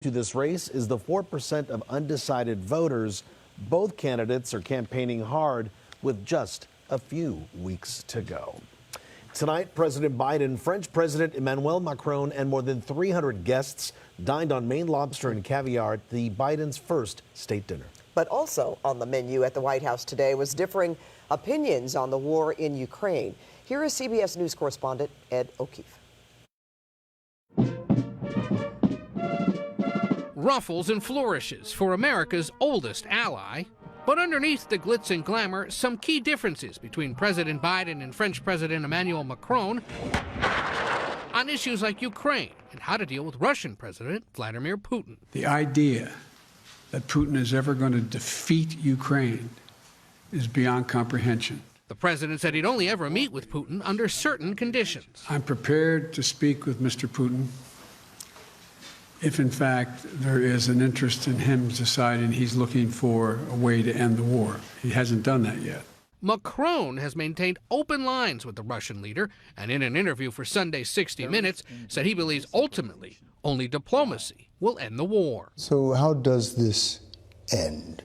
To this race is the 4% of undecided voters. Both candidates are campaigning hard with just a few weeks to go. Tonight, President Biden, French President Emmanuel Macron, and more than 300 guests dined on Maine lobster and caviar at the Biden's first state dinner. But also on the menu at the White House today was differing opinions on the war in Ukraine. Here is CBS News correspondent Ed O'Keefe. Ruffles and flourishes for America's oldest ally. But underneath the glitz and glamour, some key differences between President Biden and French President Emmanuel Macron on issues like Ukraine and how to deal with Russian President Vladimir Putin. The idea that Putin is ever going to defeat Ukraine is beyond comprehension. The president said he'd only ever meet with Putin under certain conditions. I'm prepared to speak with Mr. Putin if, in fact, there is an interest in him deciding he's looking for a way to end the war. He hasn't done that yet. Macron has maintained open lines with the Russian leader, and in an interview for Sunday's 60 Minutes, said he believes ultimately only diplomacy will end the war. So how does this end?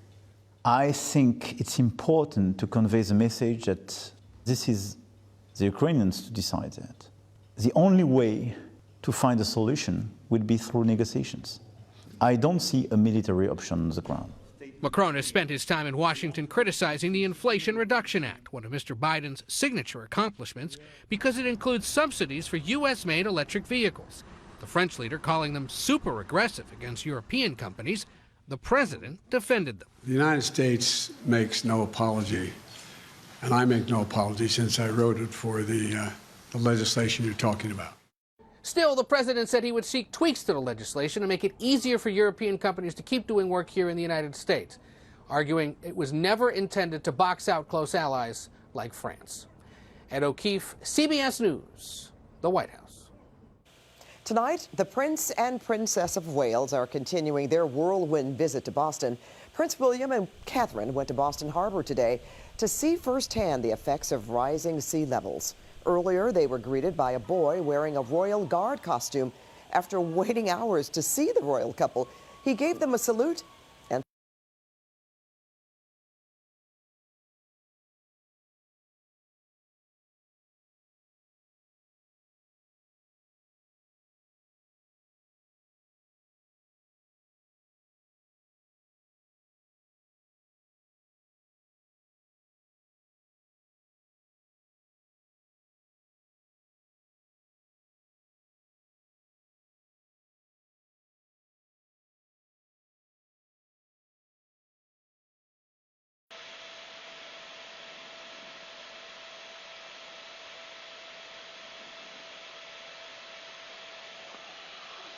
I think it's important to convey the message that this is the Ukrainians to decide that. The only way to find a solution would be through negotiations. I don't see a military option on the ground. Macron has spent his time in Washington criticizing the Inflation Reduction Act, one of Mr. Biden's signature accomplishments, because it includes subsidies for U.S.-made electric vehicles. The French leader calling them super aggressive against European companies. The president defended them. The United States makes no apology, and I make no apology since I wrote it for the legislation you're talking about. Still, the president said he would seek tweaks to the legislation to make it easier for European companies to keep doing work here in the United States, arguing it was never intended to box out close allies like France. Ed O'Keefe, CBS News, the White House. Tonight, the Prince and Princess of Wales are continuing their whirlwind visit to Boston. Prince William and Catherine went to Boston Harbor today to see firsthand the effects of rising sea levels. Earlier, they were greeted by a boy wearing a Royal Guard costume. After waiting hours to see the royal couple, he gave them a salute and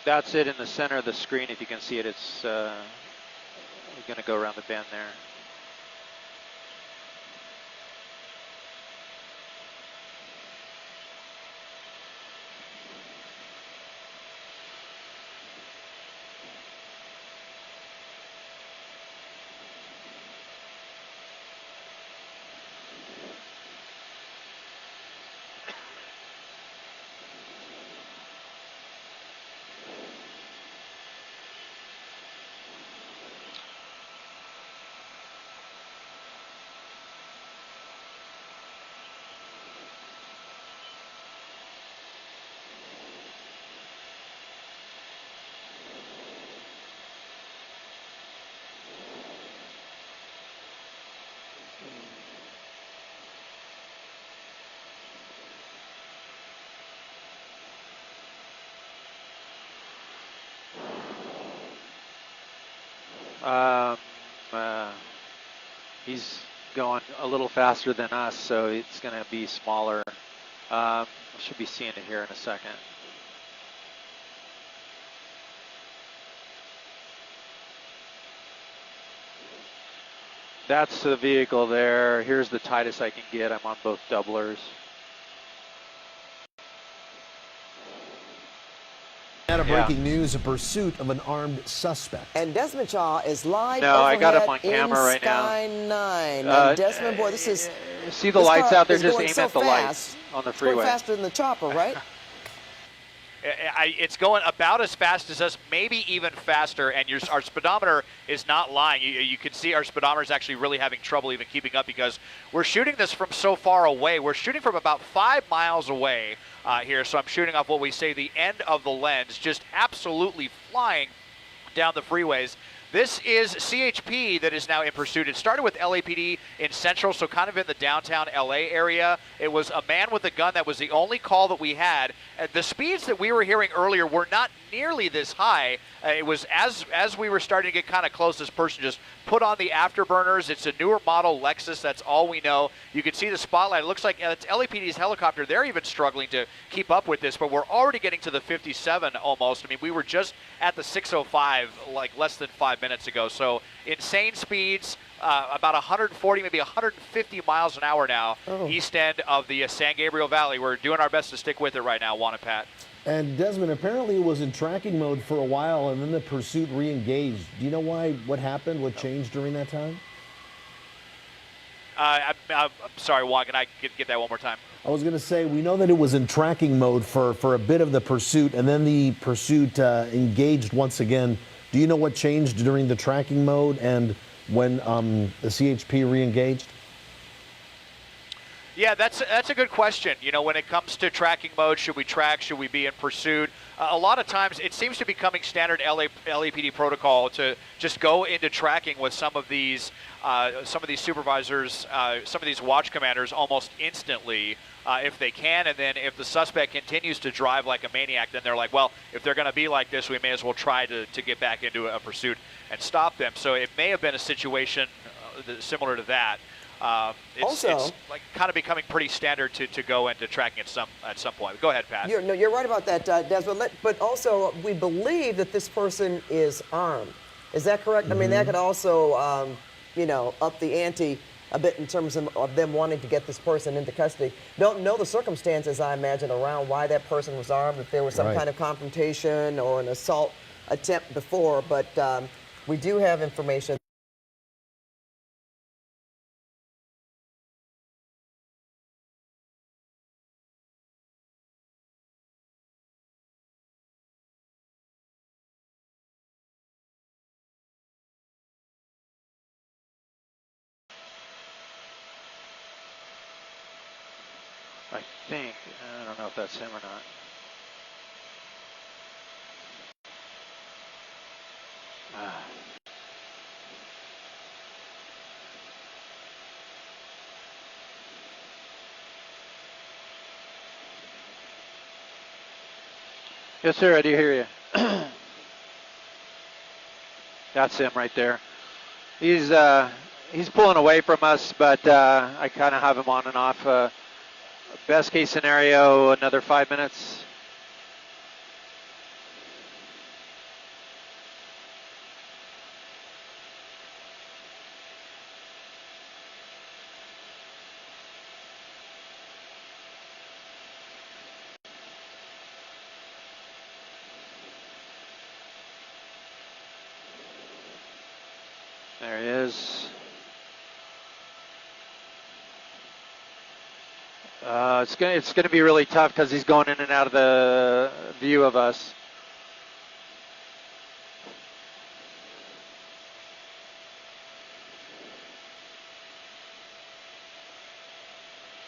That's it in the center of the screen. If you can see it, it's going to go around the bend there. He's going a little faster than us, so it's going to be smaller. Should be seeing it here in a second. That's the vehicle there. Here's the tightest I can get. I'm on both doublers. Out of breaking news, a pursuit of an armed suspect. And Desmond Shaw is live. No, I got him on camera right now. Sky 9. And Desmond, boy, this is. See the lights out there? Just aim so at the fast. lights on the It's going freeway. faster than the chopper, right? It's going about as fast as us, maybe even faster, and our speedometer is not lying. You can see our speedometer is actually really having trouble even keeping up because we're shooting this from so far away. We're shooting from about 5 miles away here, so I'm shooting off what we say the end of the lens, just absolutely flying down the freeways. This is CHP that is now in pursuit. It started with LAPD in Central, so kind of in the downtown LA area. It was a man with a gun. That was the only call that we had. The speeds that we were hearing earlier were not nearly this high. It was as we were starting to get kind of close, this person just put on the afterburners. It's a newer model Lexus. That's all we know. You can see the spotlight. It looks like it's LAPD's helicopter. They're even struggling to keep up with this, but we're already getting to the 57 almost. I mean, we were just at the 605 like less than 5 minutes ago. So insane speeds, about 140, maybe 150 miles an hour now, east end of the San Gabriel Valley. We're doing our best to stick with it right now, Juan and Pat. And Desmond, apparently it was in tracking mode for a while, and then the pursuit re-engaged. Do you know why? What happened? What changed during that time? I'm sorry, Juan. Can I get that one more time? I was going to say, we know that it was in tracking mode for a bit of the pursuit, and then the pursuit engaged once again. Do you know what changed during the tracking mode and when the CHP re-engaged? Yeah, that's a good question. You know, when it comes to tracking mode, should we track? Should we be in pursuit? A lot of times, it seems to be becoming standard LAPD protocol to just go into tracking with some of these supervisors, some of these watch commanders almost instantly if they can. And then if the suspect continues to drive like a maniac, then they're like, well, if they're going to be like this, we may as well try to get back into a and stop them. So it may have been a situation similar to that. It's like kind of becoming pretty standard to go into tracking at some point. Go ahead, Pat. You're right about that, Desmond. But also, we believe that this person is armed. Is that correct? Mm-hmm. I mean, that could also, up the ante a bit in terms of them wanting to get this person into custody. Don't know the circumstances, I imagine, around why that person was armed, if there was some kind of confrontation or an assault attempt before, but we do have information. I don't know if that's him or not. Yes, sir, I do hear you. That's him right there. He's pulling away from us, but I kind of have him on and off. Best case scenario, another 5 minutes. There he is. It's gonna be really tough because he's going in and out of the view of us.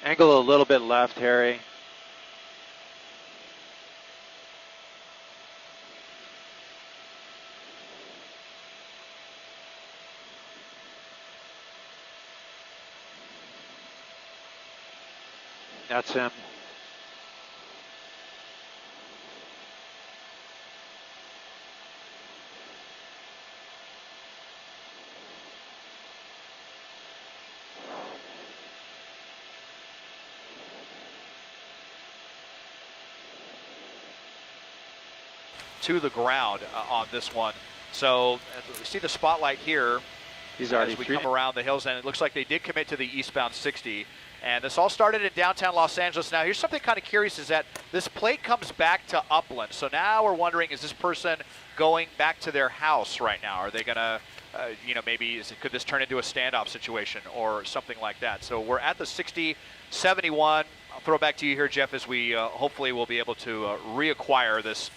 Angle a little bit left, Harry. That's him. To the ground on this one. So we see the spotlight here. He's already as we come around the hills, and it looks like they did commit to the eastbound 60. And this all started in downtown Los Angeles. Now, here's something kind of curious is that this plate comes back to Upland. So now we're wondering, is this person going back to their house right now? Are they going to, maybe could this turn into a standoff situation or something like that? So we're at the 6071. I'll throw it back to you here, Jeff, as we hopefully will be able to reacquire this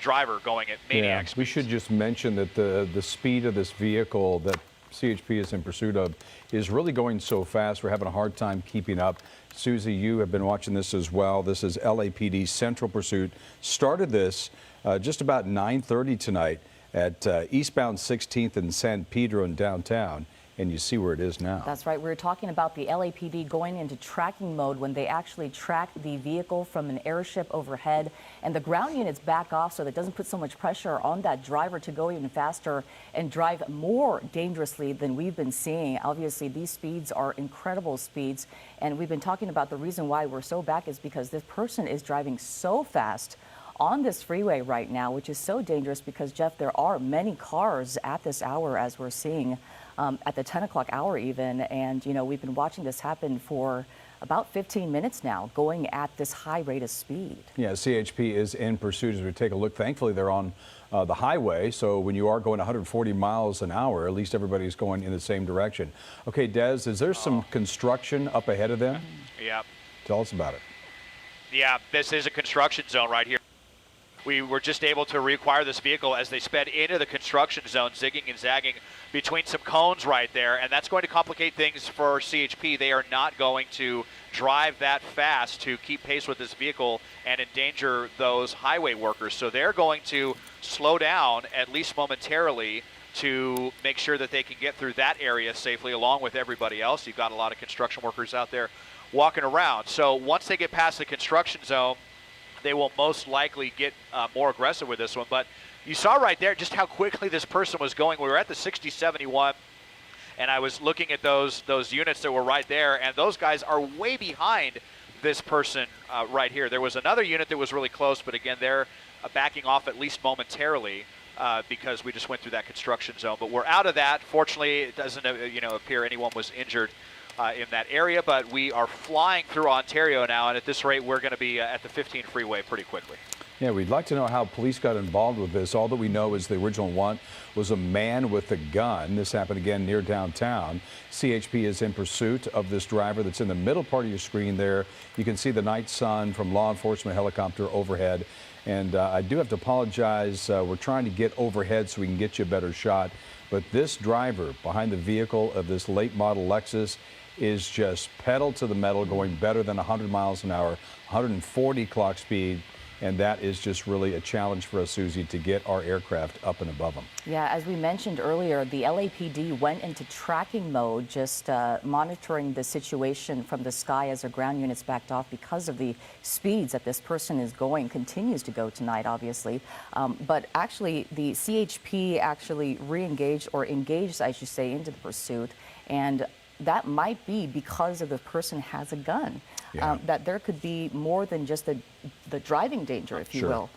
driver going at maniac speeds. We should just mention that the speed of this vehicle that CHP is in pursuit of is really going so fast. We're having a hard time keeping up. Susie, you have been watching this as well. This is LAPD Central Pursuit. Started this just about 9:30 tonight at eastbound 16th and San Pedro in downtown. And you see where it is now. That's right. We were talking about the LAPD going into tracking mode when they actually track the vehicle from an airship overhead, and the ground units back off so that it doesn't put so much pressure on that driver to go even faster and drive more dangerously than we've been seeing. Obviously, these speeds are incredible speeds, and we've been talking about the reason why we're so back is because this person is driving so fast on this freeway right now, which is so dangerous because, Jeff, there are many cars at this hour, as we're seeing at the 10 o'clock hour even. And, you know, we've been watching this happen for about 15 minutes now, going at this high rate of speed. Yeah, CHP is in pursuit as we take a look. Thankfully, they're on the highway, so when you are going 140 miles an hour, at least everybody's going in the same direction. Okay, Des, is there some construction up ahead of them? Yeah. Tell us about it. Yeah, this is a construction zone right here. We were just able to reacquire this vehicle as they sped into the construction zone, zigging and zagging between some cones right there, and that's going to complicate things for CHP. They are not going to drive that fast to keep pace with this vehicle and endanger those highway workers. So they're going to slow down, at least momentarily, to make sure that they can get through that area safely along with everybody else. You've got a lot of construction workers out there walking around. So once they get past the construction zone, they will most likely get more aggressive with this one. But you saw right there just how quickly this person was going. We were at the 6071, and I was looking at those units that were right there, and those guys are way behind this person right here. There was another unit that was really close, but again, they're backing off at least momentarily because we just went through that construction zone. But we're out of that. Fortunately, it doesn't appear anyone was injured in that area, but we are flying through Ontario now, and at this rate, we're going to be at the 15 freeway pretty quickly. Yeah, we'd like to know how police got involved with this. All that we know is the original one was a man with a gun. This happened again near downtown. CHP is in pursuit of this driver that's in the middle part of your screen there. You can see the night sun from law enforcement helicopter overhead. And I do have to apologize. We're trying to get overhead so we can get you a better shot. But this driver behind the vehicle of this late model Lexus is just pedal to the metal, going better than 100 miles an hour, 140 clock speed. And that is just really a challenge for us, Susie, to get our aircraft up and above them. Yeah, as we mentioned earlier, the LAPD went into tracking mode, just monitoring the situation from the sky as their ground units backed off because of the speeds that this person is going, continues to go tonight, obviously. But actually, the CHP actually re-engaged, or engaged, I should say, into the pursuit. And that might be because of the person has a gun. Yeah. That there could be more than just the driving danger, if you will,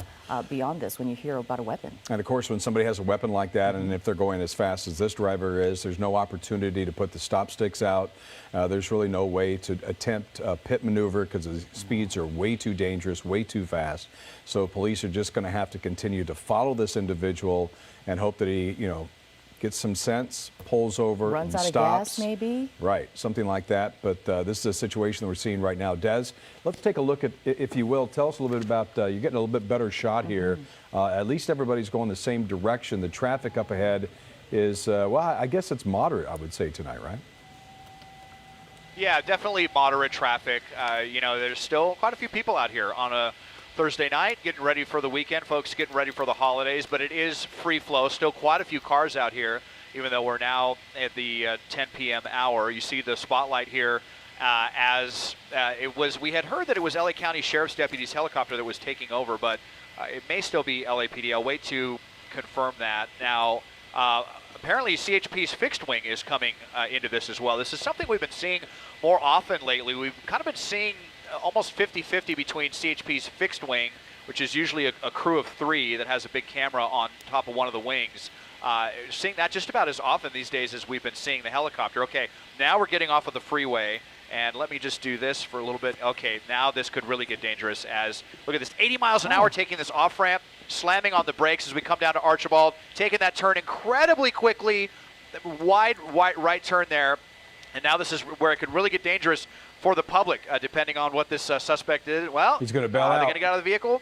beyond this when you hear about a weapon. And of course, when somebody has a weapon like that, and if they're going as fast as this driver is, there's no opportunity to put the stop sticks out. There's really no way to attempt a pit maneuver because the speeds are way too dangerous, way too fast. So police are just going to have to continue to follow this individual and hope that he, gets some sense, pulls over, runs and out stops. of gas, maybe? Right, something like that. But this is a situation that we're seeing right now. Des, let's take a look at, if you will, tell us a little bit about, you're getting a little bit better shot here. At least everybody's going the same direction. The traffic up ahead is, well, I guess it's moderate, I would say, tonight, right? Yeah, definitely moderate traffic. There's still quite a few people out here on a Thursday night, getting ready for the weekend, folks getting ready for the holidays, but it is free flow. Still quite a few cars out here, even though we're now at the 10 p.m. hour. You see the spotlight here we had heard that it was LA County Sheriff's Deputy's helicopter that was taking over, but it may still be LAPD. I'll wait to confirm that. Now, apparently CHP's fixed wing is coming into this as well. This is something we've been seeing more often lately. We've kind of been seeing almost 50-50 between CHP's fixed wing, which is usually a crew of 3 that has a big camera on top of one of the wings. Seeing that just about as often these days as we've been seeing the helicopter. Okay, now we're getting off of the freeway, and let me just do this for a little bit. Okay, now this could really get dangerous as, look at this, 80 miles an hour taking this off-ramp, slamming on the brakes as we come down to Archibald, taking that turn incredibly quickly, wide right turn there. And now this is where it could really get dangerous for the public, depending on what this suspect did. Well, he's going to bail They're out. going to get out of the vehicle.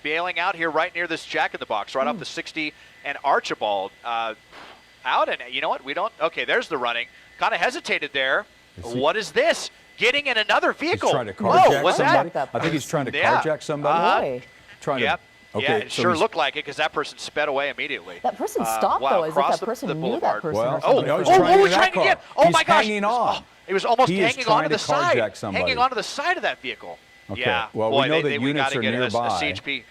Bailing out here right near this Jack in the Box, right off the 60 and Archibald. Out, and you know what? We don't. Okay, there's the running. Kind of hesitated there. What is this? Getting in another vehicle. He's trying to Whoa, carjack what's somebody. that? I think he's trying to Yeah. carjack somebody. Boy. Trying Yep. to. Okay, Yeah, it so sure he's- looked like it because that person sped away immediately. That person stopped, wow, though, as if across that person the knew boulevard. that person. Well, or something. no, he's Oh, trying to he's get in that trying to get. car. Oh He's my gosh! hanging on. He was almost He is hanging trying onto to the side. carjack somebody. Hanging onto the side of that vehicle. Okay, Yeah. well, boy, we know that we units gotta are get nearby. A CHP.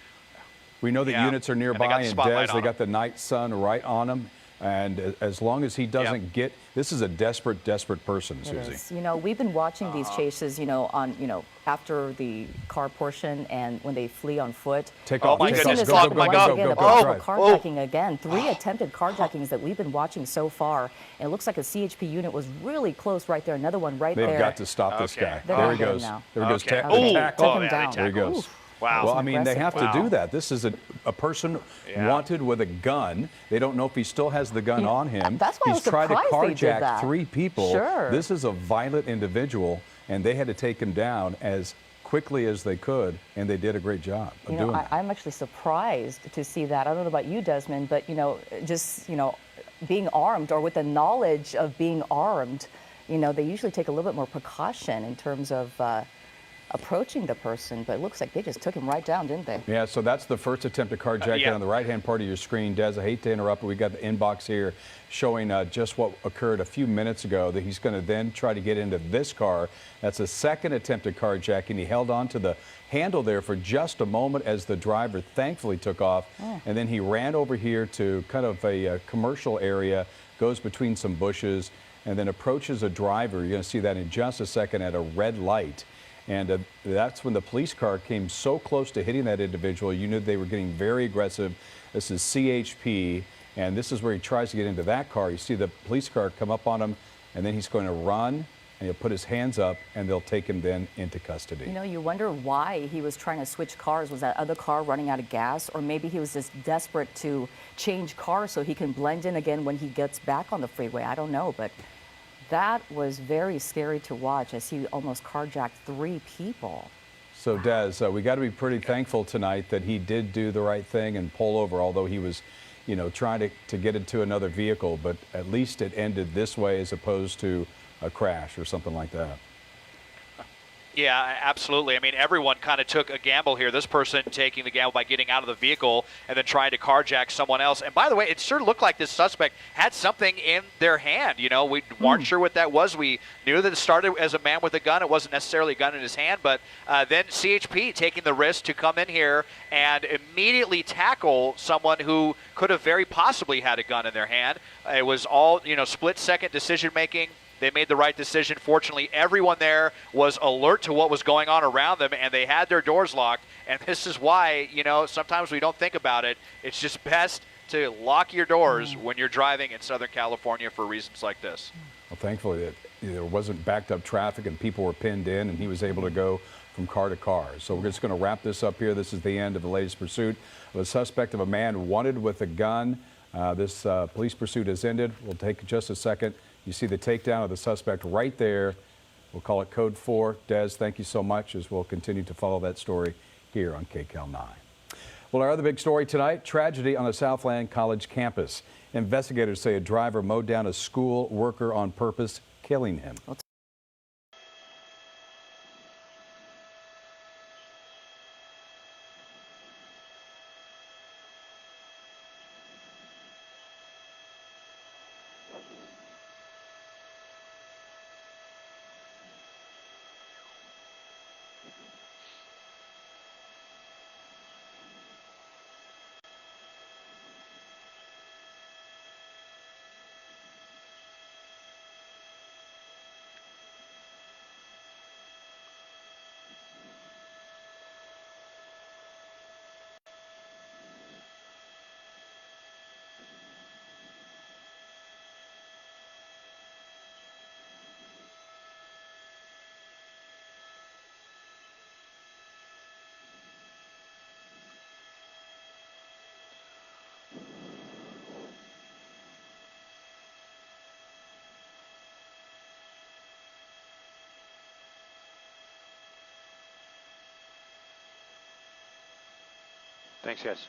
We know that Yeah. units are And they got nearby, the and spotlight Des, on they him. got the night sun right on him. And as long as he doesn't get, this is a desperate, desperate person, It Susie. is. You know, we've been watching these chases, on, after the car portion and when they flee on foot. Take Oh off. my We've take seen goodness. this off. happen Go, go, once go, again, go, a go, possible drive. carjacking again. 3 attempted carjackings that we've been watching so far. And it looks like a CHP unit was really close right there. Another one right They've there. got to stop this Okay. guy. They're There gonna he get him goes. now. There he goes. Okay. Tackle. Oh, Tackle. oh, him yeah, down. they There he tackled. goes. Wow. Well, I mean, they have aggressive. to Wow. do that. This is a person Yeah. wanted with a gun. They don't know if he still has the gun You know, on him. that's why I He's was tried to surprised they did carjack that. 3 people. Sure. This is a violent individual, and they had to take him down as quickly as they could, and they did a great job of You doing know, that. I'm actually surprised to see that. I don't know about you, Desmond, but just being armed or with the knowledge of being armed, they usually take a little bit more precaution in terms of approaching the person. But it looks like they just took him right down, didn't they? Yeah, so that's the first attempt to carjack yeah. on the right-hand part of your screen. Des, I hate to interrupt, but we got the inbox here showing just what occurred a few minutes ago, that he's going to then try to get into this car. That's a second attempt at carjacking. He held on to the handle there for just a moment as the driver thankfully took off. And then he ran over here to kind of a commercial area, goes between some bushes, and then approaches a driver. You're going to see that in just a second at a red light. And that's when the police car came so close to hitting that individual. You knew they were getting very aggressive. This is CHP, and this is where he tries to get into that car. You see the police car come up on him, and then he's going to run, and he'll put his hands up, and they'll take him then into custody. You wonder why he was trying to switch cars. Was that other car running out of gas? Or maybe he was just desperate to change cars so he can blend in again when he gets back on the freeway. I don't know, but that was very scary to watch as he almost carjacked 3 people. So, Des, we got to be pretty thankful tonight that he did do the right thing and pull over, although he was, trying to get into another vehicle. But at least it ended this way as opposed to a crash or something like that. Yeah, absolutely. I mean, everyone kind of took a gamble here. This person taking the gamble by getting out of the vehicle and then trying to carjack someone else. And by the way, it sure looked like this suspect had something in their hand. We weren't sure what that was. We knew that it started as a man with a gun. It wasn't necessarily a gun in his hand, but then CHP taking the risk to come in here and immediately tackle someone who could have very possibly had a gun in their hand. It was all, split-second decision-making. They made the right decision. Fortunately, everyone there was alert to what was going on around them, and they had their doors locked. And this is why, sometimes we don't think about it. It's just best to lock your doors when you're driving in Southern California for reasons like this. Well, thankfully, there wasn't backed up traffic and people were pinned in, and he was able to go from car to car. So we're just going to wrap this up here. This is the end of the latest pursuit of a suspect of a man wanted with a gun. This police pursuit has ended. We'll take just a second. You see the takedown of the suspect right there. We'll call it Code 4. Des, thank you so much as we'll continue to follow that story here on KCAL 9. Well, our other big story tonight, tragedy on the Southland College campus. Investigators say a driver mowed down a school worker on purpose, killing him. Thanks, guys.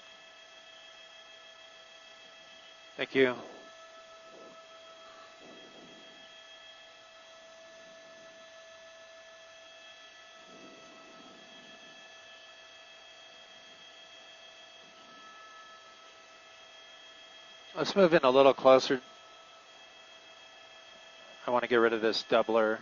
Thank you. Let's move in a little closer. I want to get rid of this doubler.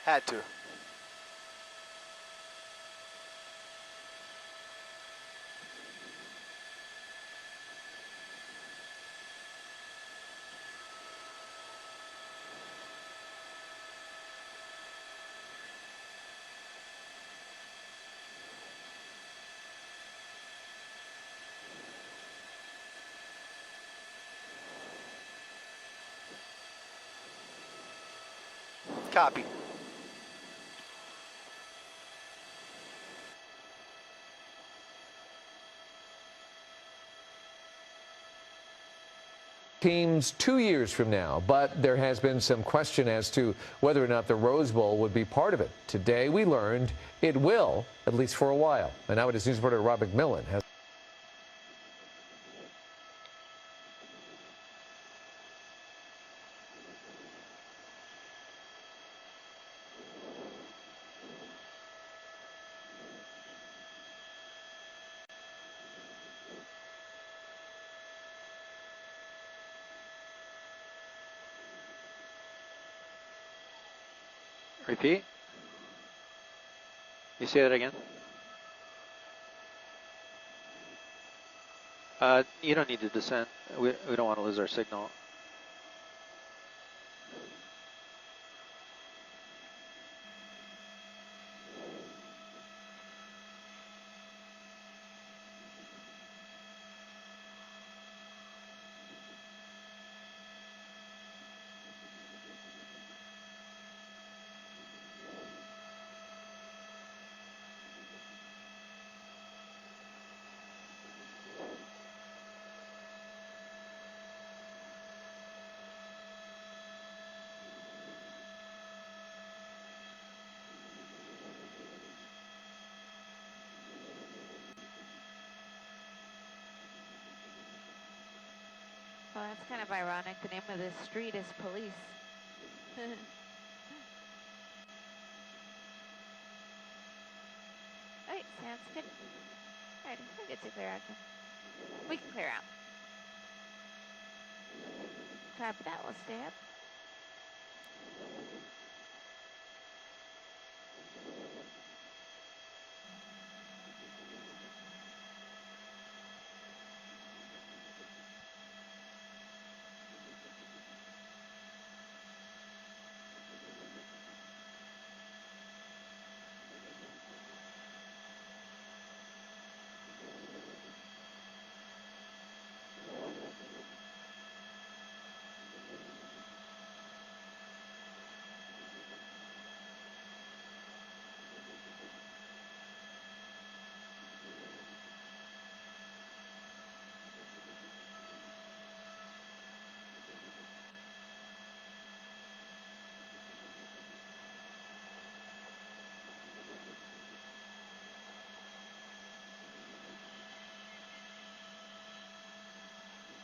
Had to. Copy. Teams 2 years from now, but there has been some question as to whether or not the Rose Bowl would be part of it. Today we learned it will, at least for a while. And now it is news reporter Rob McMillan has. Repeat. You say that again? You don't need to descend. We don't want to lose our signal. Well, that's kind of ironic. The name of this street is Police. Alright, sounds good. Alright, we're good to clear out. We can clear out. Copy that, we'll stay up.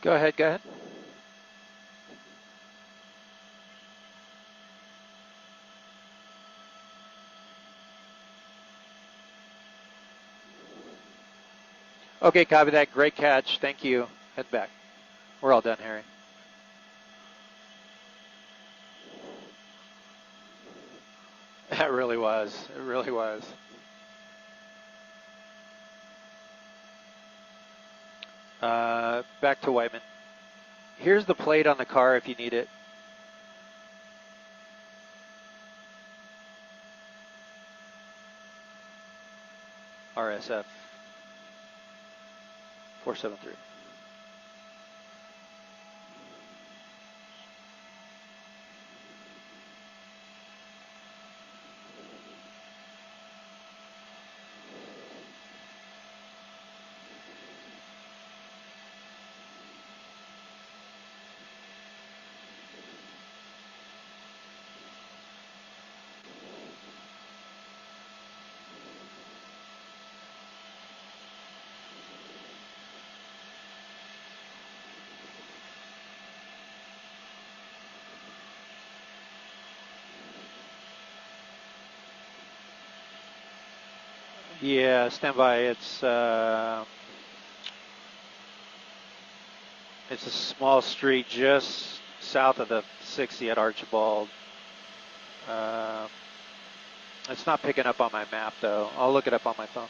Go ahead, go ahead. Okay, copy that. Great catch. Thank you. Head back. We're all done, Harry. That really was. It really was. Back to Whiteman. Here's the plate on the car if you need it. RSF 473. Yeah, stand by. It's a small street just south of the 60 at Archibald. It's not picking up on my map though. I'll look it up on my phone.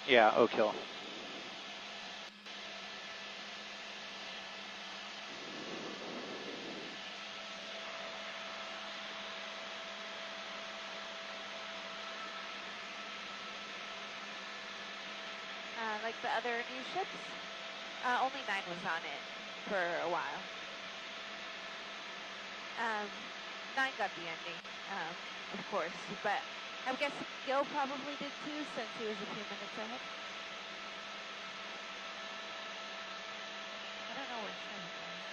Yeah, Oak Hill. Like the other new ships, only 9 was on it for a while. 9 got the ending, of course, but I guess Gil probably did too since he was a few minutes ahead. I don't know where Trevor is.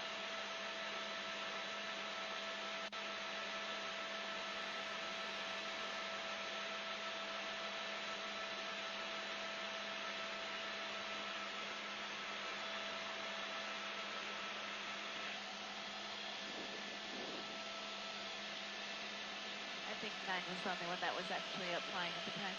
I think 9 was the only one that was actually applying at the time.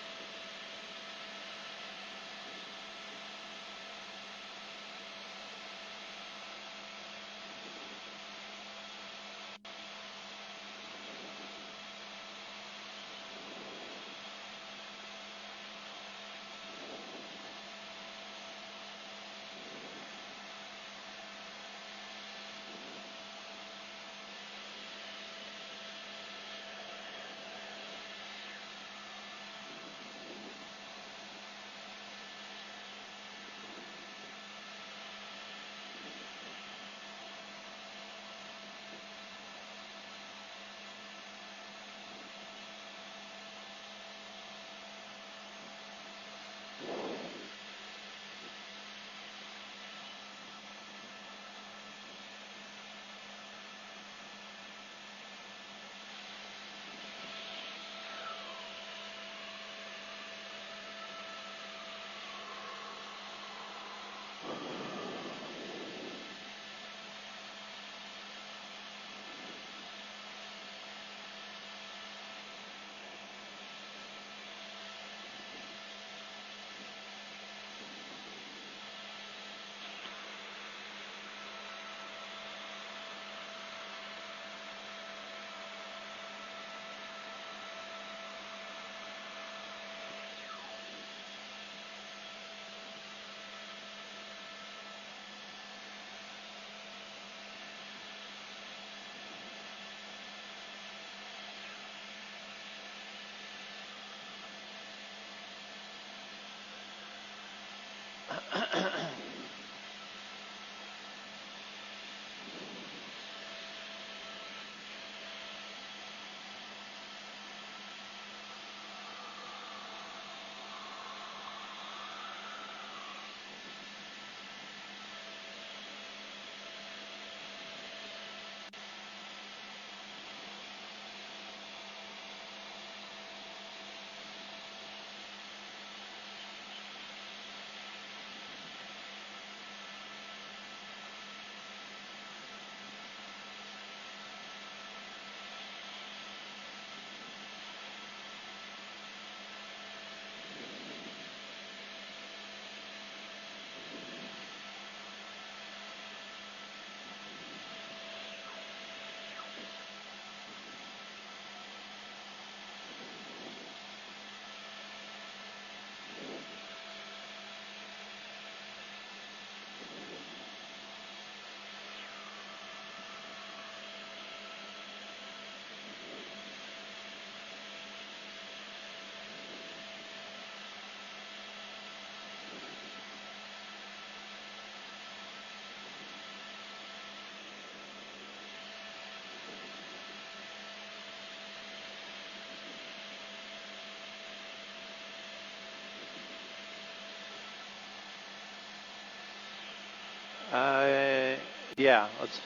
Yeah, let's.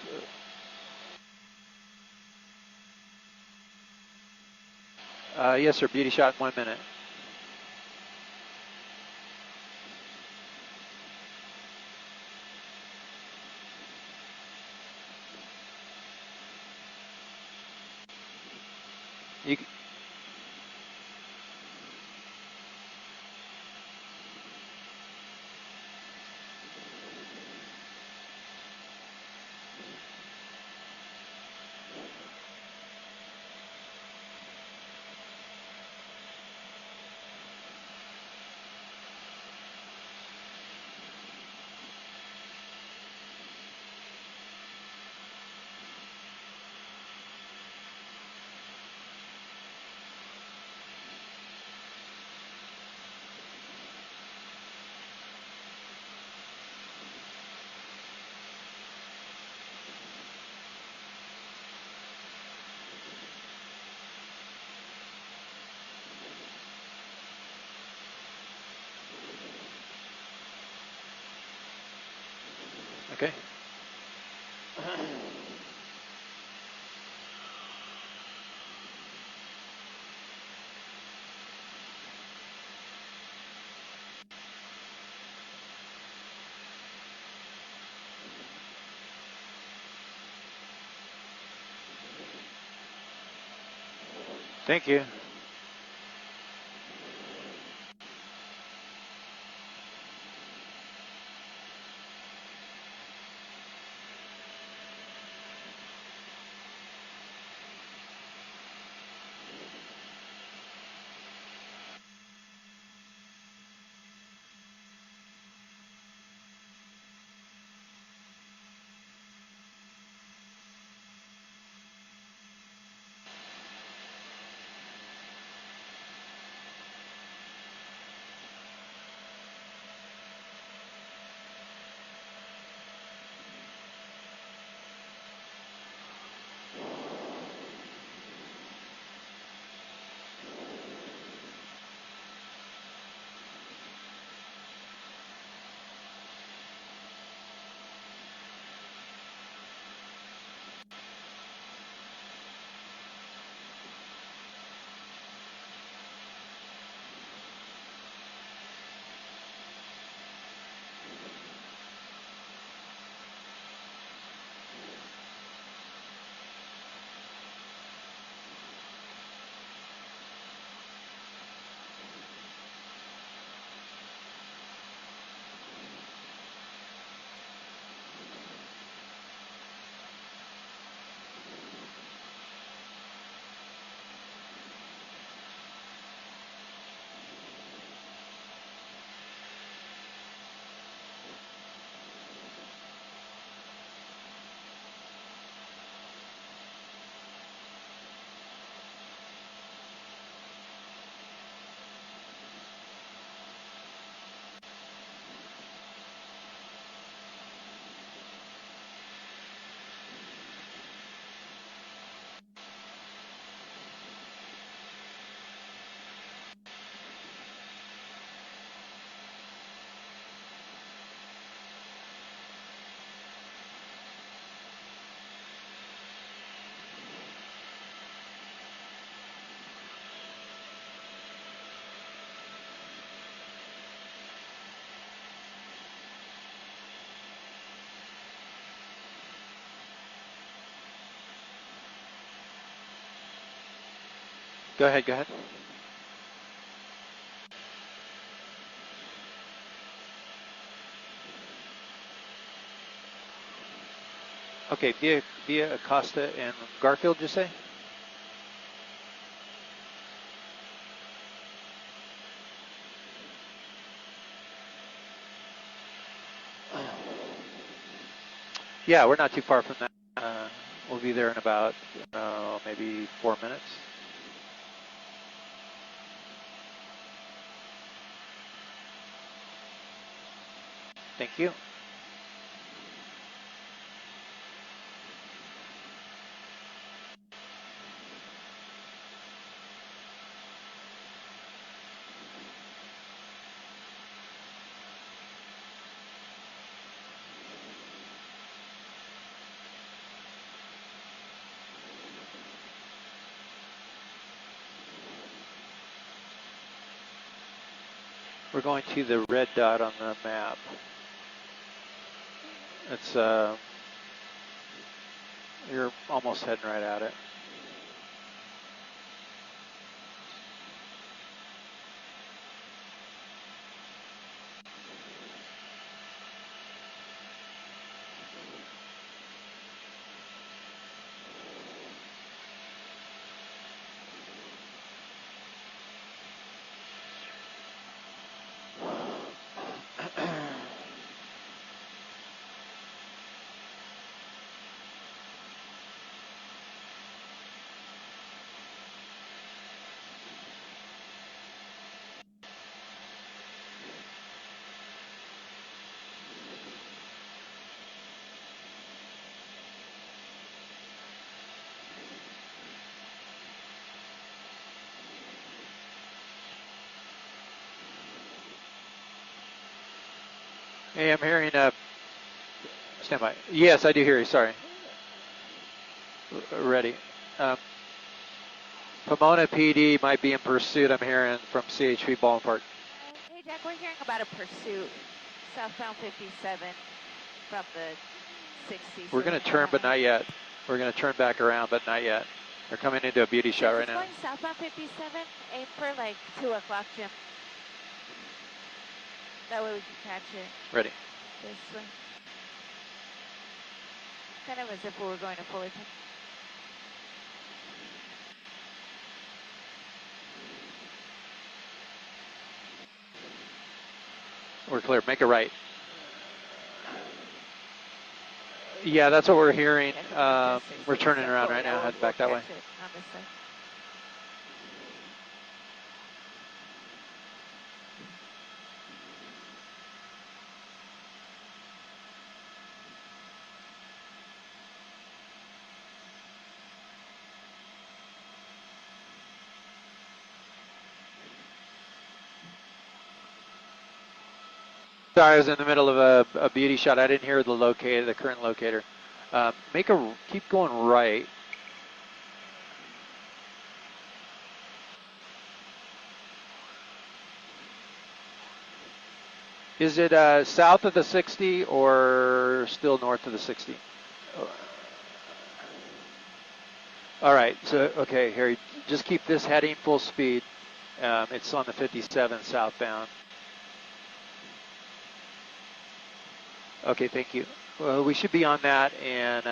Yes, sir. Beauty shot in 1 minute. You. Okay. Thank you. Go ahead. Go ahead. Okay, via Acosta and Garfield, you say? Yeah, we're not too far from that. We'll be there in about maybe 4 minutes. Thank you. We're going to the red dot on the map. It's you're almost heading right at it. Hey, I'm hearing stand by. Yes, I do hear you, sorry. Ready. Pomona PD might be in pursuit, I'm hearing, from CHP Ballpark. Hey, Jack, we're hearing about a pursuit southbound 57 from the 60s. We're going to turn, but not yet. We're going to turn back around, but not yet. They're coming into a beauty shot right now. Going southbound 57, aim for like 2 o'clock, Jim. That way we can catch it. Ready. This way. Kind of as if we were going to Fullerton. We're clear. Make a right. Yeah, that's what we're hearing. We're turning around right now, heading back that way. On this side. Sorry, I was in the middle of a beauty shot. I didn't hear the locator, the current locator. Keep going right. Is it south of the 60 or still north of the 60? All right, so, okay, Harry, just keep this heading full speed. It's on the 57 southbound. Okay, thank you. Well, we should be on that in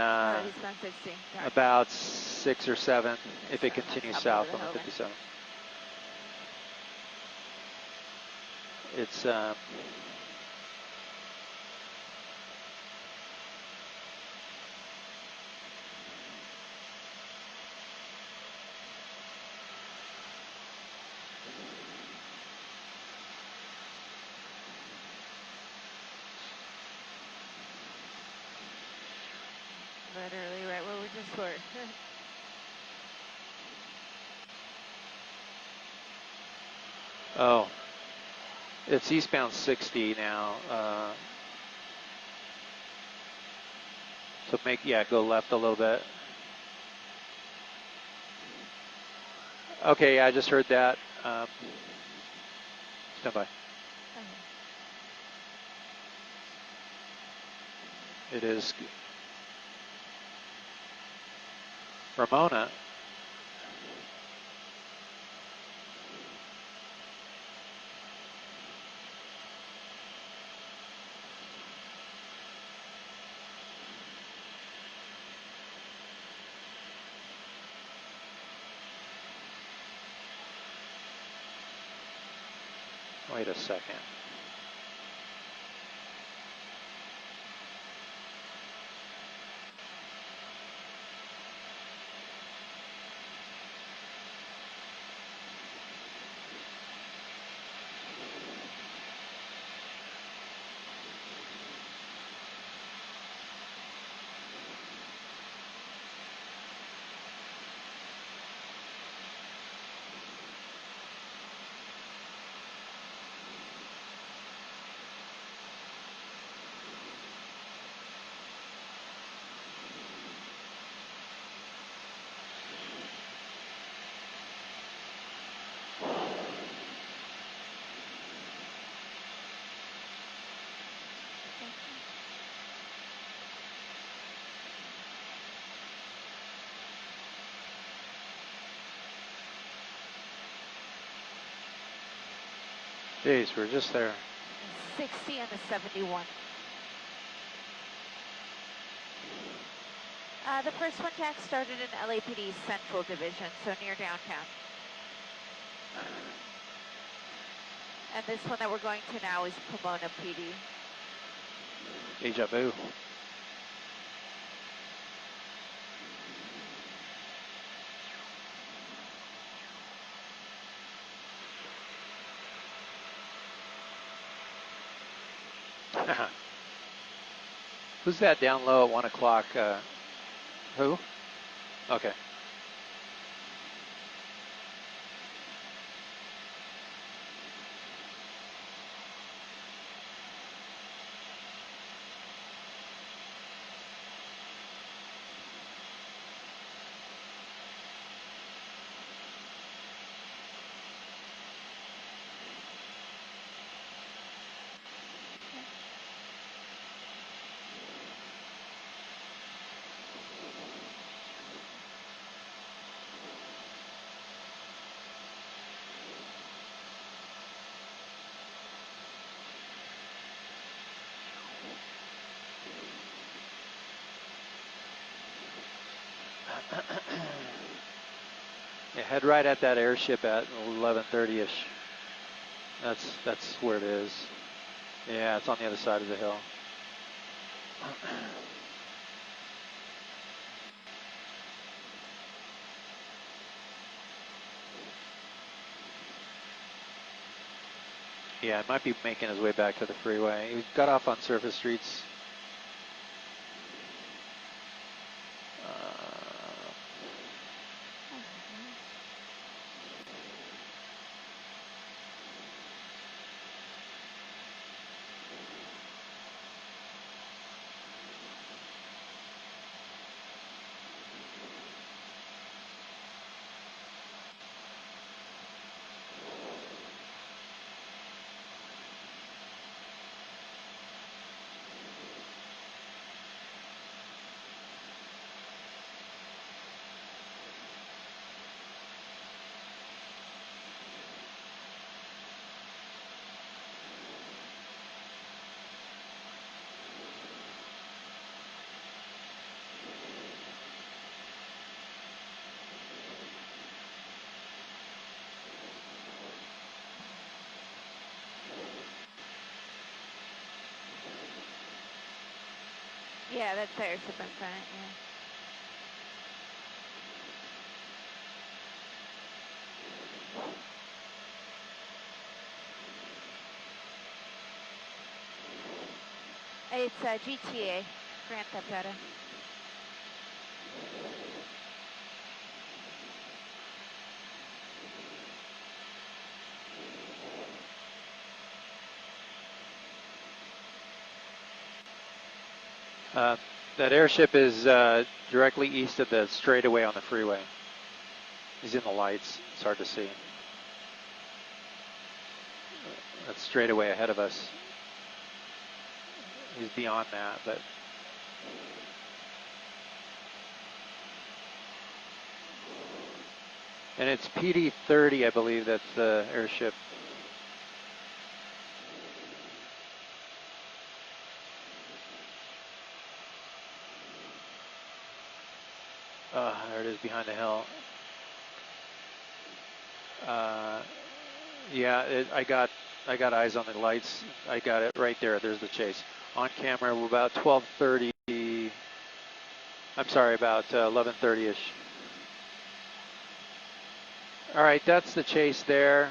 about 6 or 7 if it continues south on the 57. It's literally right where we just were. Oh, it's eastbound 60 now. So go left a little bit. Okay, yeah, I just heard that. Stand by. It is Ramona. Wait a second. Jeez, we're just there. 60 and the 71. The first one tax started in LAPD's Central Division, so near downtown. And this one that we're going to now is Pomona PD. Deja vu. Who's that down low at 1 o'clock? Who? Okay. Yeah, head right at that airship at 11:30ish. That's where it is. Yeah, it's on the other side of the hill. Yeah, it might be making his way back to the freeway. He got off on surface streets. Yeah, that's the airship in front, yeah. It's GTA, Grand Theft Auto. That airship is directly east of the straightaway on the freeway. He's in the lights. It's hard to see. That's straightaway ahead of us. He's beyond that, but and it's PD 30, I believe. That's the airship. There it is behind the hill. Yeah, I got eyes on the lights. I got it right there. There's the chase on camera. We're about 12:30. I'm sorry, about 11:30ish. All right, that's the chase there.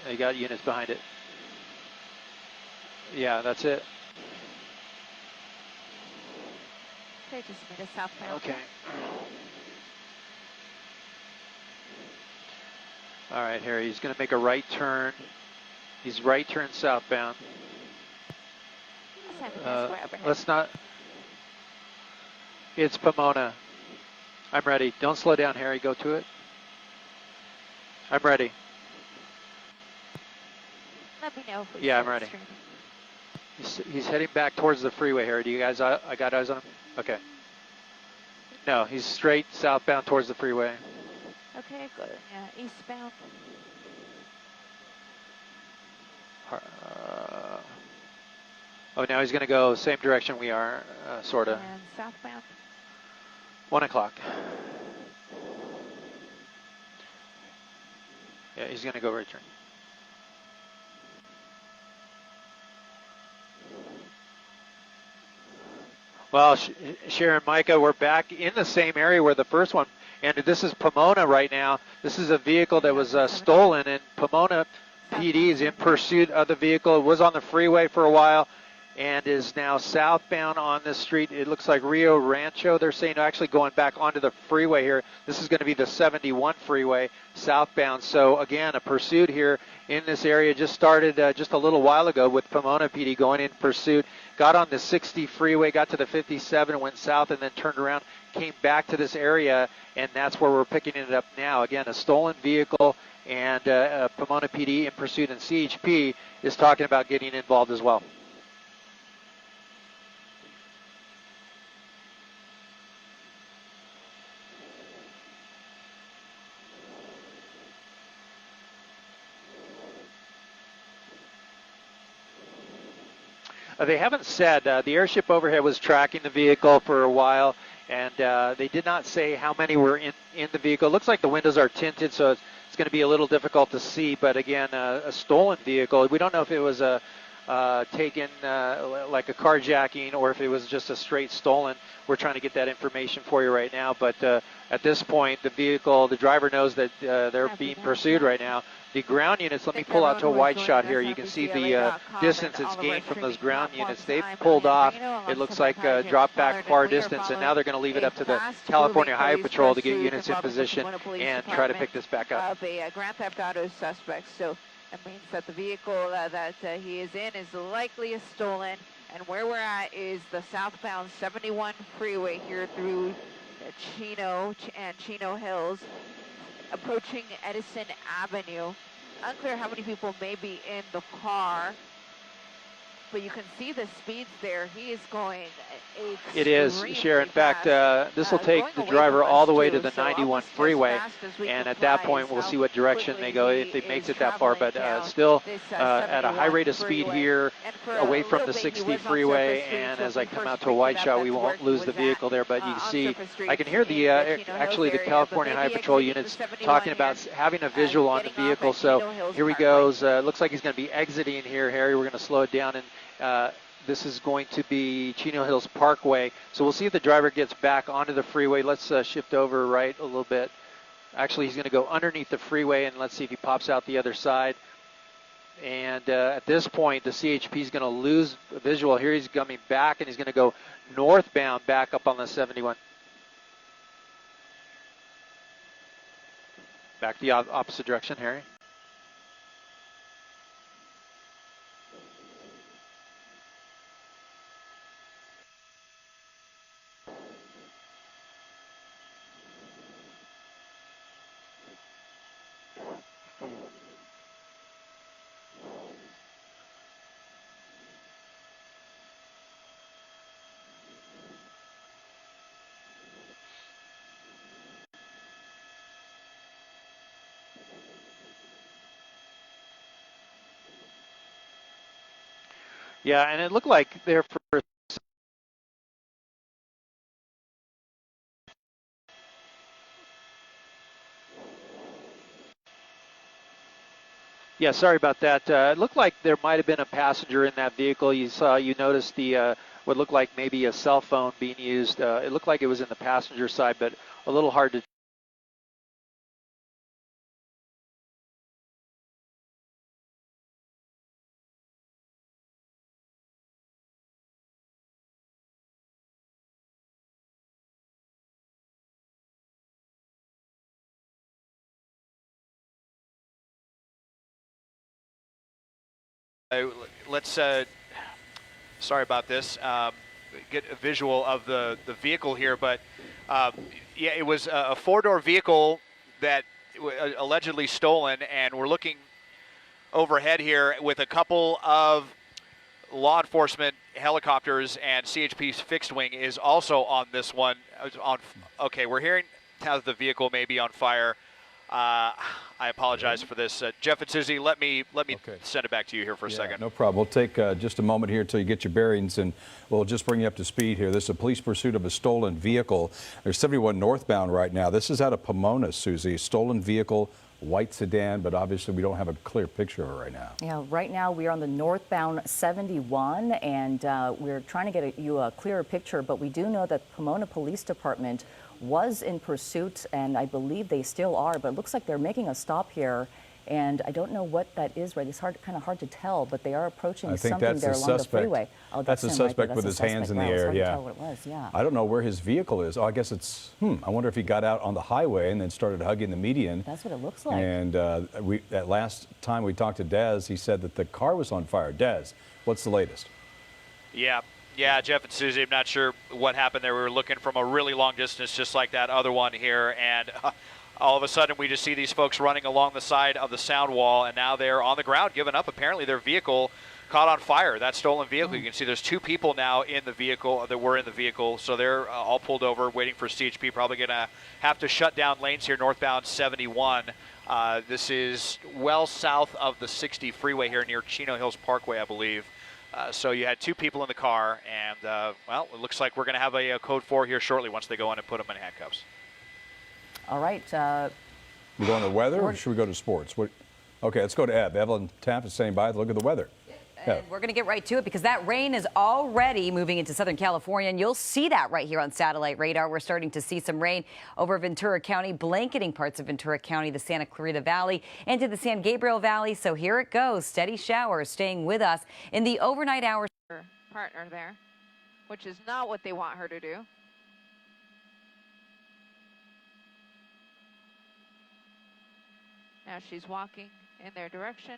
You got units behind it. Yeah, that's it. Okay, just made a southbound. Okay. All right, Harry, he's going to make a right turn. He's right turn southbound. Let's not. It's Pomona. I'm ready. Don't slow down, Harry. Go to it. I'm ready. Let me know if we Yeah, I'm ready. He's heading back towards the freeway, Harry. Do you guys, I got eyes on him? Okay. No, he's straight southbound towards the freeway. Okay, good. Yeah, eastbound. Oh, now he's going to go same direction we are, sort of. And southbound. 1 o'clock. Yeah, he's going to go right turn. Well, Sharon, Micah, we're back in the same area where the first one, and this is Pomona right now. This is a vehicle that was stolen, and Pomona PD is in pursuit of the vehicle. It was on the freeway for a while and is now southbound on this street. It looks like Rio Rancho, they're saying, actually going back onto the freeway here. This is going to be the 71 freeway southbound. So again, a pursuit here in this area just started just a little while ago with Pomona PD going in pursuit. Got on the 60 freeway, got to the 57, went south, and then turned around, came back to this area, and that's where we're picking it up now. Again, a stolen vehicle, and Pomona PD in pursuit, and CHP is talking about getting involved as well. They haven't said. The airship overhead was tracking the vehicle for a while, and they did not say how many were in the vehicle. It looks like the windows are tinted, so it's going to be a little difficult to see. But again, a stolen vehicle. We don't know if it was taken like a carjacking or if it was just a straight stolen. We're trying to get that information for you right now. But at this point, the vehicle, the driver knows that they're being pursued right now. The ground units, let me pull out to a wide shot here. You can see the distance it's gained from those ground units. They've pulled off, it looks like, dropped back far distance, and now they're going to leave it up to the California Highway Patrol to get units in position and try to pick this back up. Of a Grand Theft Auto suspect. So that means that the vehicle that he is in is likely stolen. And where we're at is the southbound 71 freeway here through Chino and Chino Hills, approaching Edison Avenue. Unclear how many people may be in the car, but you can see the speeds there. He is going It is, Cher. In fact, this will take the driver all the way to the 91 freeway, and at that point we'll see what direction they go if it makes it that far. But still at a high rate of speed here, away from the 60 freeway, and as I come out to a wide shot, we won't lose the vehicle there. But you can see, I can hear the actually the California Highway Patrol units talking about having a visual on the vehicle. So here he goes. Looks like he's going to be exiting here, Harry. We're going to slow it down, and this is going to be Chino Hills Parkway. So we'll see if the driver gets back onto the freeway. Let's shift over right a little bit. Actually, he's going to go underneath the freeway, and let's see if he pops out the other side. And at this point, the CHP is going to lose visual. Here he's coming back, and he's going to go northbound back up on the 71. Back the opposite direction, Harry. Yeah, and it looked like there for yeah, sorry about that. It looked like there might have been a passenger in that vehicle. You noticed the what looked like maybe a cell phone being used. It looked like it was in the passenger side, but a little hard to. Let's, sorry about this, get a visual of the vehicle here, but yeah, it was a four-door vehicle that allegedly stolen, and we're looking overhead here with a couple of law enforcement helicopters, and CHP's fixed wing is also on this one. Okay, we're hearing how the vehicle may be on fire. I apologize for this. Jeff and Susie, let me send it back to you here for a second. No problem. We'll take just a moment here until you get your bearings, and we'll just bring you up to speed here. This is a police pursuit of a stolen vehicle. There's 71 northbound right now. This is out of Pomona, Susie. Stolen vehicle, white sedan, but obviously we don't have a clear picture of it right now. Yeah, right now we are on the northbound 71, and we're trying to get you a clearer picture, but we do know that Pomona Police Department was in pursuit, and I believe they still are, but it looks like they're making a stop here, and I don't know what that is, right? It's kind of hard to tell, but they are approaching something there along the freeway. Oh, that's a suspect with his hands in the air, yeah. Tell what it was, yeah. I don't know where his vehicle is. Oh, I guess it's, I wonder if he got out on the highway and then started hugging the median. That's what it looks like. And that last time we talked to Des, he said that the car was on fire. Des, what's the latest? Yeah, Jeff and Susie, I'm not sure what happened there. We were looking from a really long distance, just like that other one here, and all of a sudden we just see these folks running along the side of the sound wall, and now they're on the ground giving up. Apparently their vehicle caught on fire, that stolen vehicle. You can see there's 2 people now in the vehicle that were in the vehicle, so they're all pulled over waiting for CHP. Probably going to have to shut down lanes here northbound 71. This is well south of the 60 freeway here near Chino Hills Parkway, I believe. So you had 2 people in the car, and, well, it looks like we're going to have a code 4 here shortly once they go in and put them in handcuffs. All right. We going to the weather, or should we go to sports? Okay, let's go to Eb. Evelyn Taft is saying bye. Look at the weather. And we're going to get right to it because that rain is already moving into Southern California, and you'll see that right here on satellite radar. We're starting to see some rain over Ventura County, blanketing parts of Ventura County, the Santa Clarita Valley, into the San Gabriel Valley. So here it goes. Steady showers staying with us in the overnight hours. Her partner there, which is not what they want her to do. Now she's walking in their direction.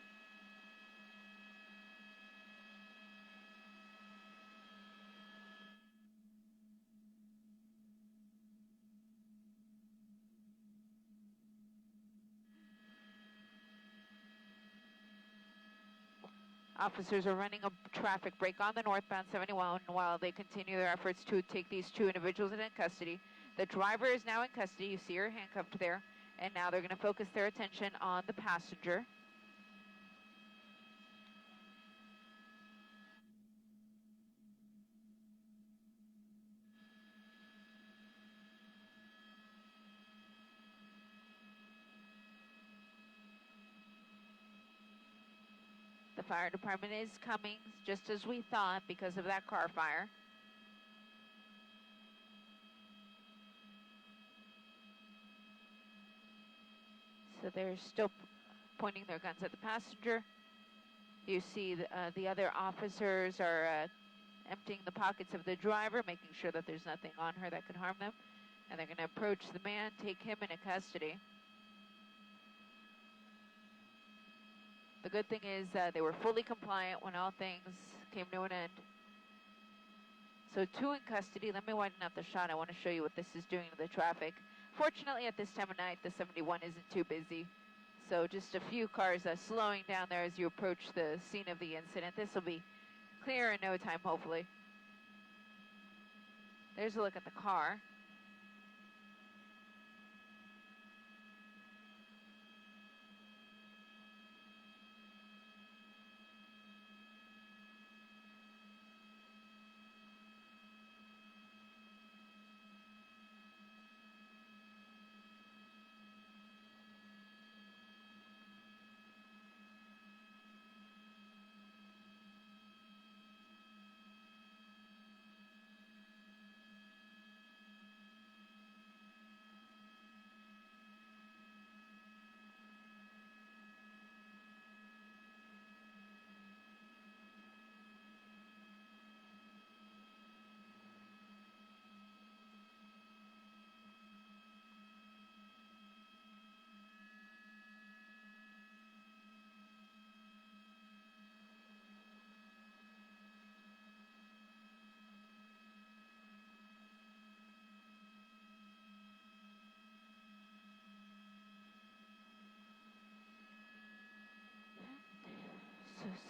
Officers are running a traffic brake on the northbound 71 while they continue their efforts to take these 2 individuals into custody. The driver is now in custody. You see her handcuffed there. And now they're going to focus their attention on the passenger. The fire department is coming just as we thought because of that car fire. So they're still pointing their guns at the passenger. You see the other officers are emptying the pockets of the driver, making sure that there's nothing on her that could harm them. And they're going to approach the man, take him into custody. The good thing is they were fully compliant when all things came to an end. So 2 in custody. Let me widen up the shot. I want to show you what this is doing to the traffic. Fortunately, at this time of night, the 71 isn't too busy. So just a few cars slowing down there as you approach the scene of the incident. This will be clear in no time, hopefully. There's a look at the car.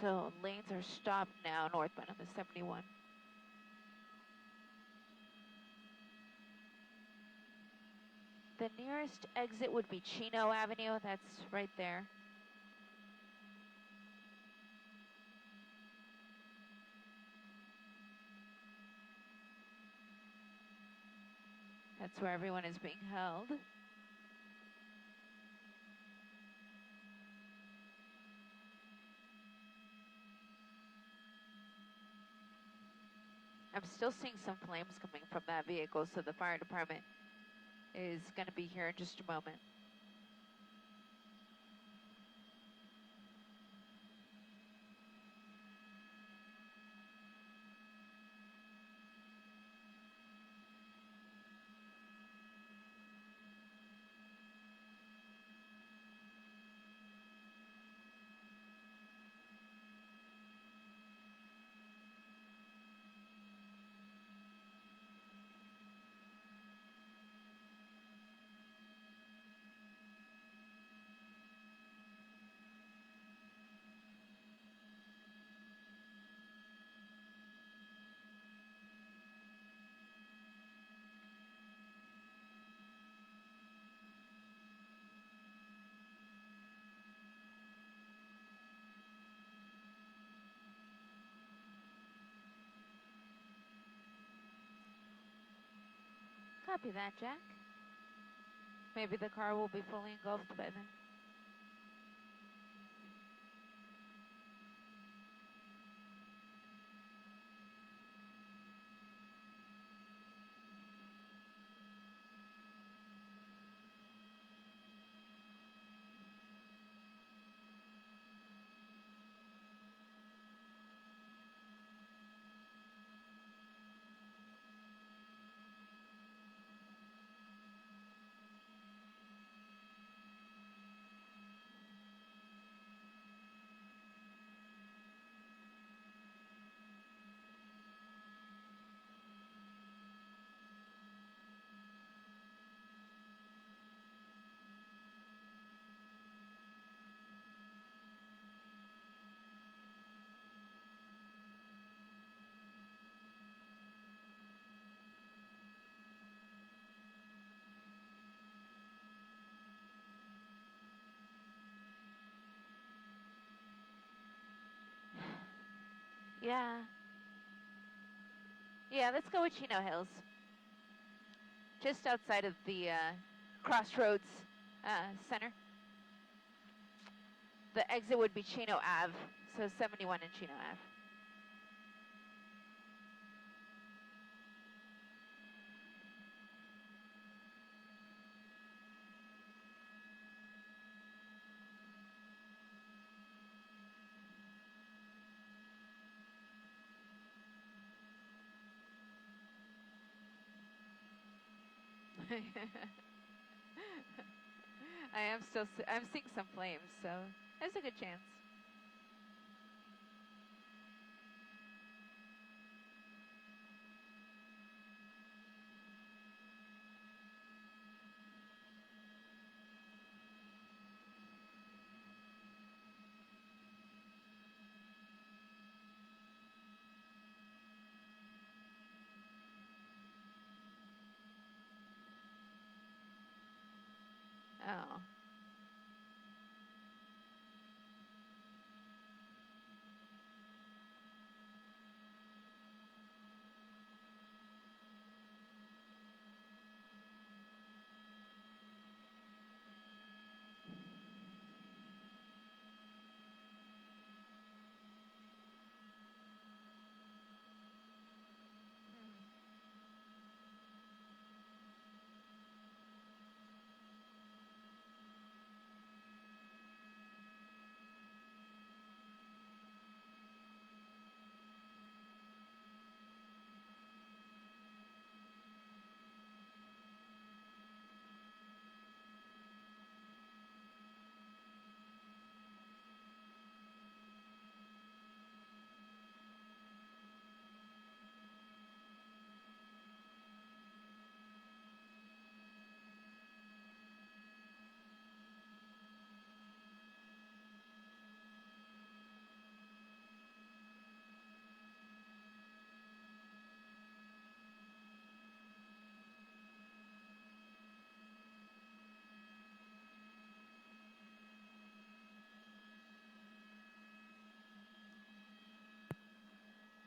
So lanes are stopped now northbound on the 71. The nearest exit would be Chino Avenue. That's right there. That's where everyone is being held. I'm still seeing some flames coming from that vehicle, so the fire department is going to be here in just a moment. Copy that, Jack. Maybe the car will be fully engulfed by then. Yeah. Yeah, let's go with Chino Hills. Just outside of the Crossroads Center. The exit would be Chino Ave, so 71 and Chino Ave. I'm seeing some flames, so there's a good chance. Oh.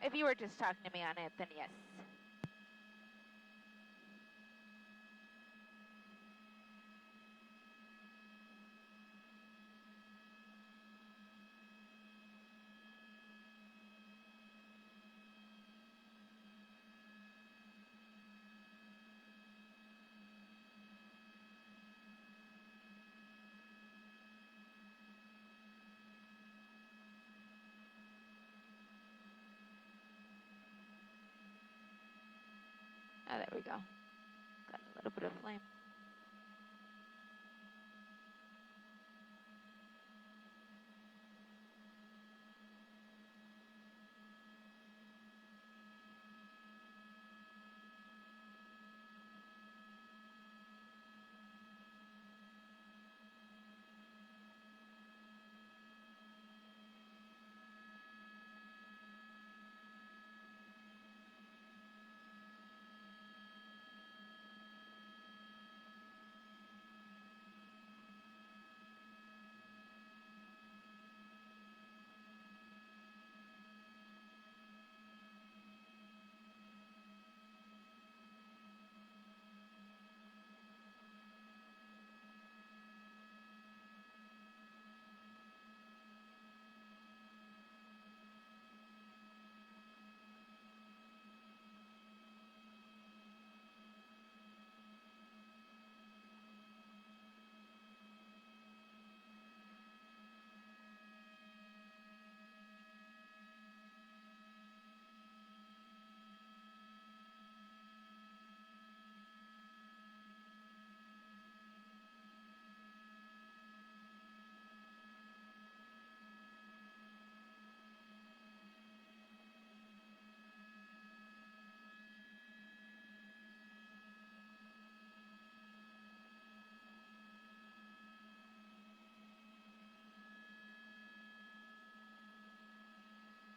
If you were just talking to me on it, then yes. Oh, there we go. Got a little bit of flame.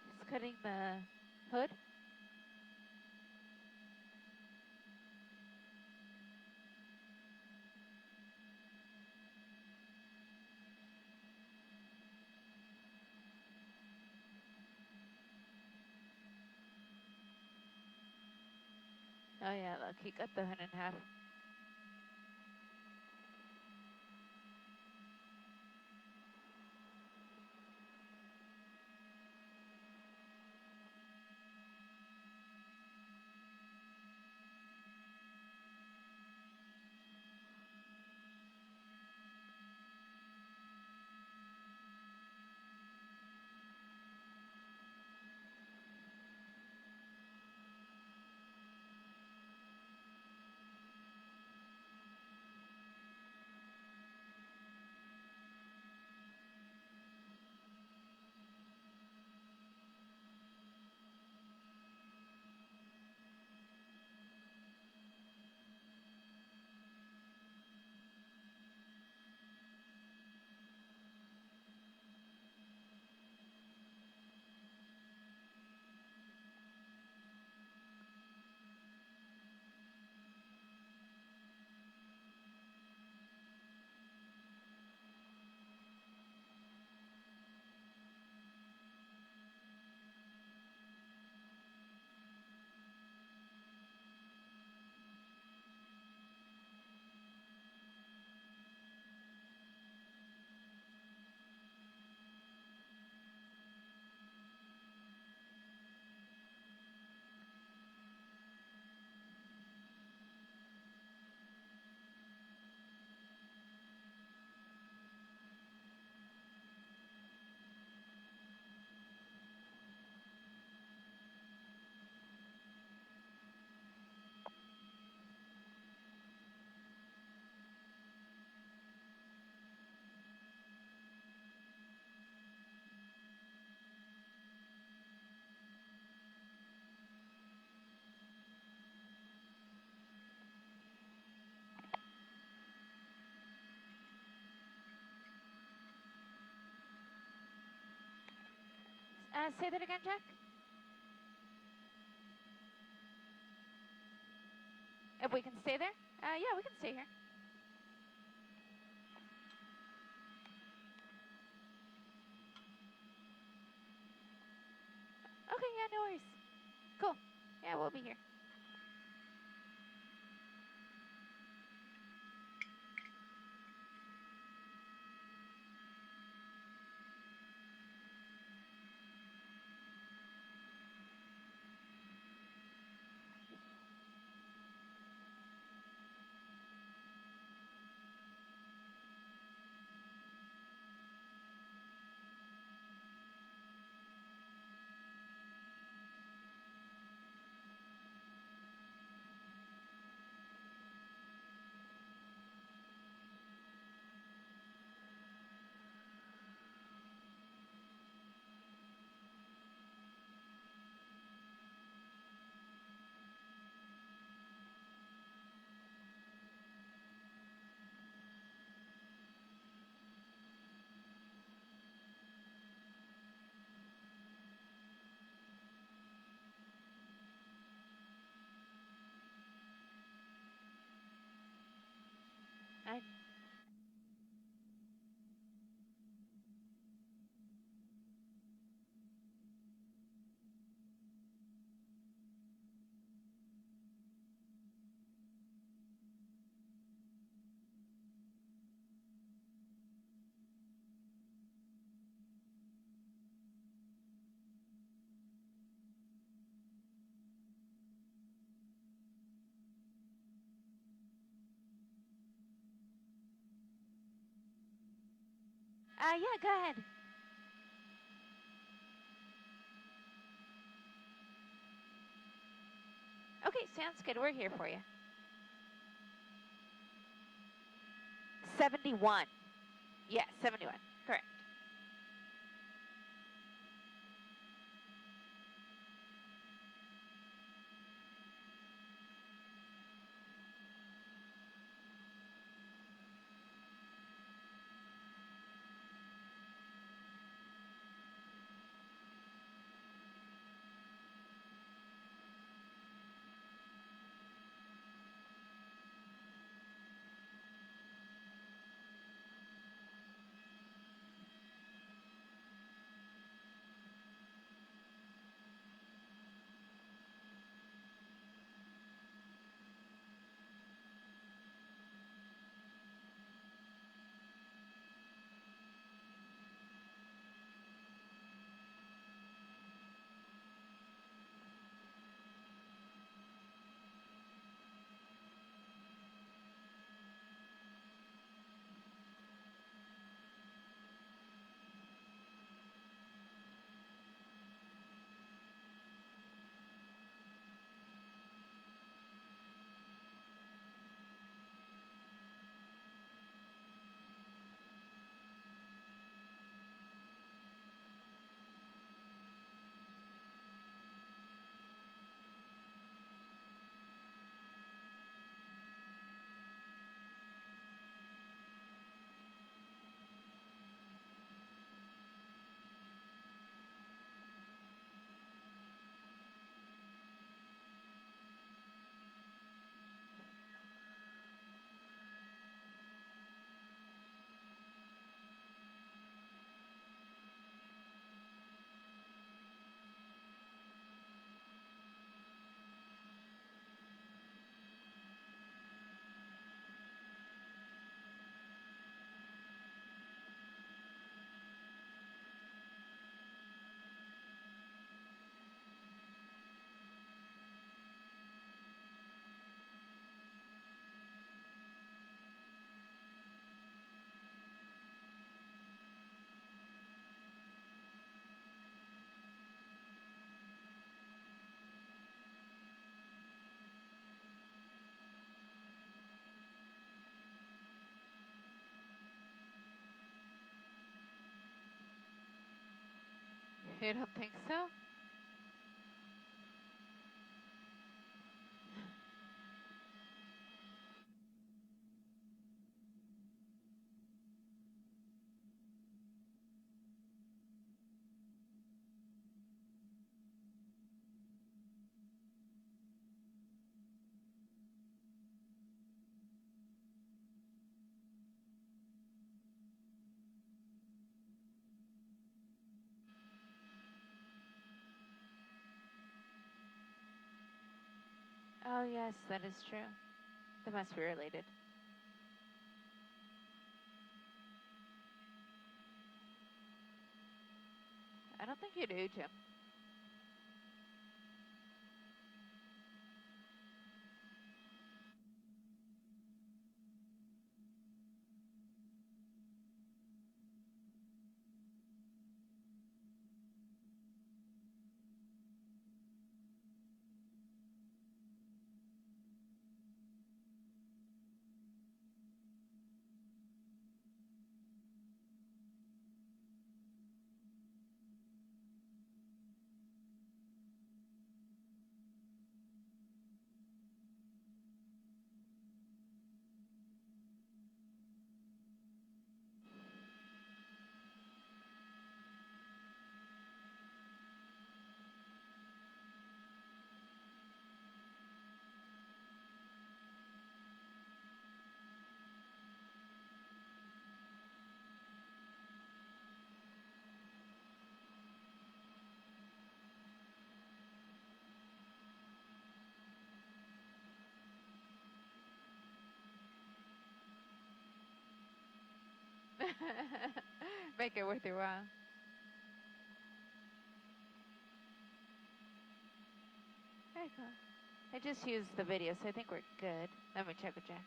Just cutting the hood. Oh yeah, look, he cut the hood in half. Say that again, Jack. If we can stay there? Yeah, we can stay here. Okay, yeah, no worries. Cool. Yeah, we'll be here. I yeah, go ahead. Okay, sounds good. We're here for you. 71. Yeah, 71. Correct. You don't think so? Oh, yes, that is true. They must be related. I don't think you do, Jim. Make it worth your while. Very cool. I just used the video, so I think we're good. Let me check with Jack.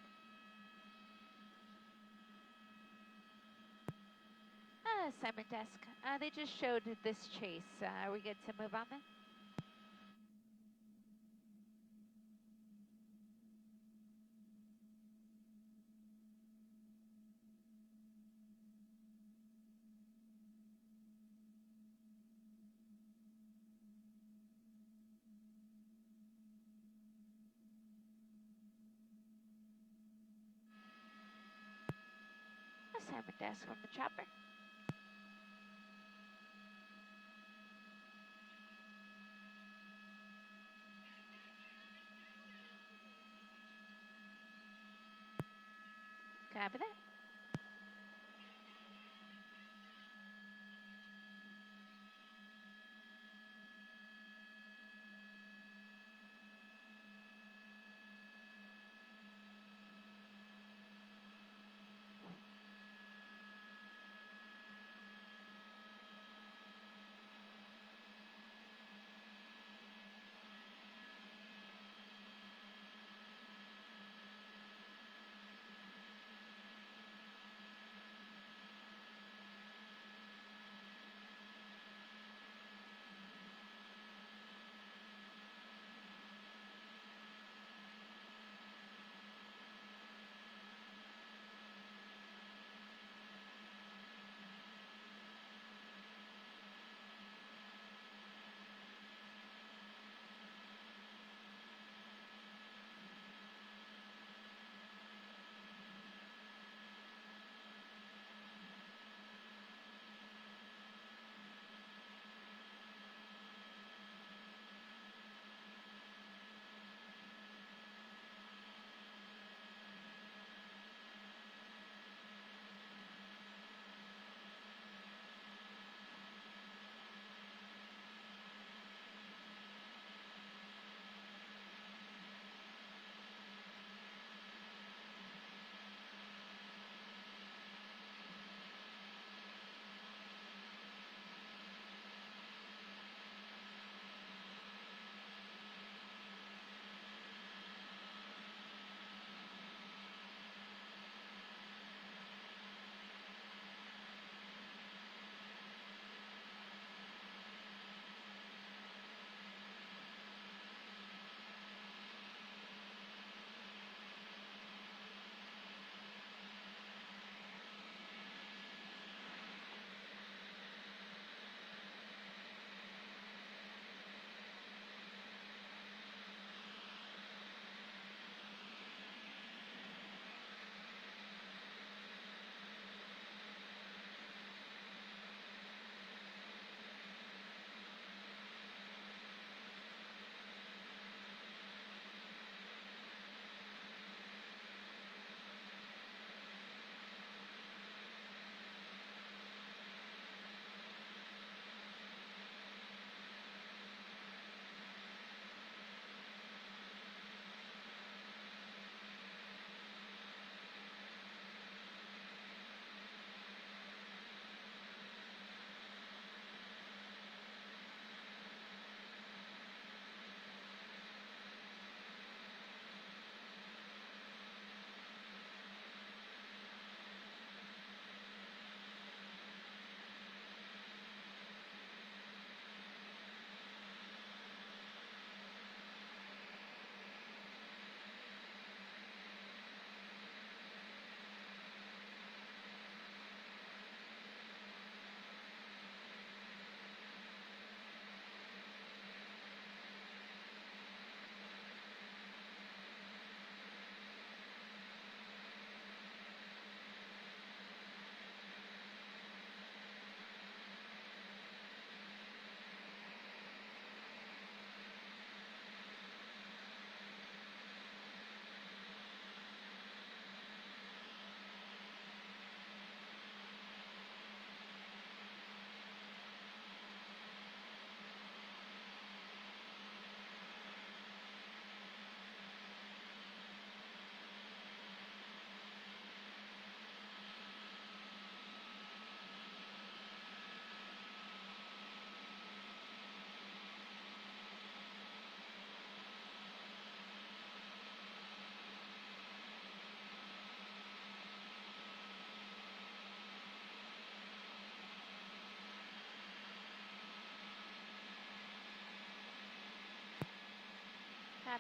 Assignment desk. They just showed this chase. Are we good to move on then? Assignment desk from the chopper. Copy that.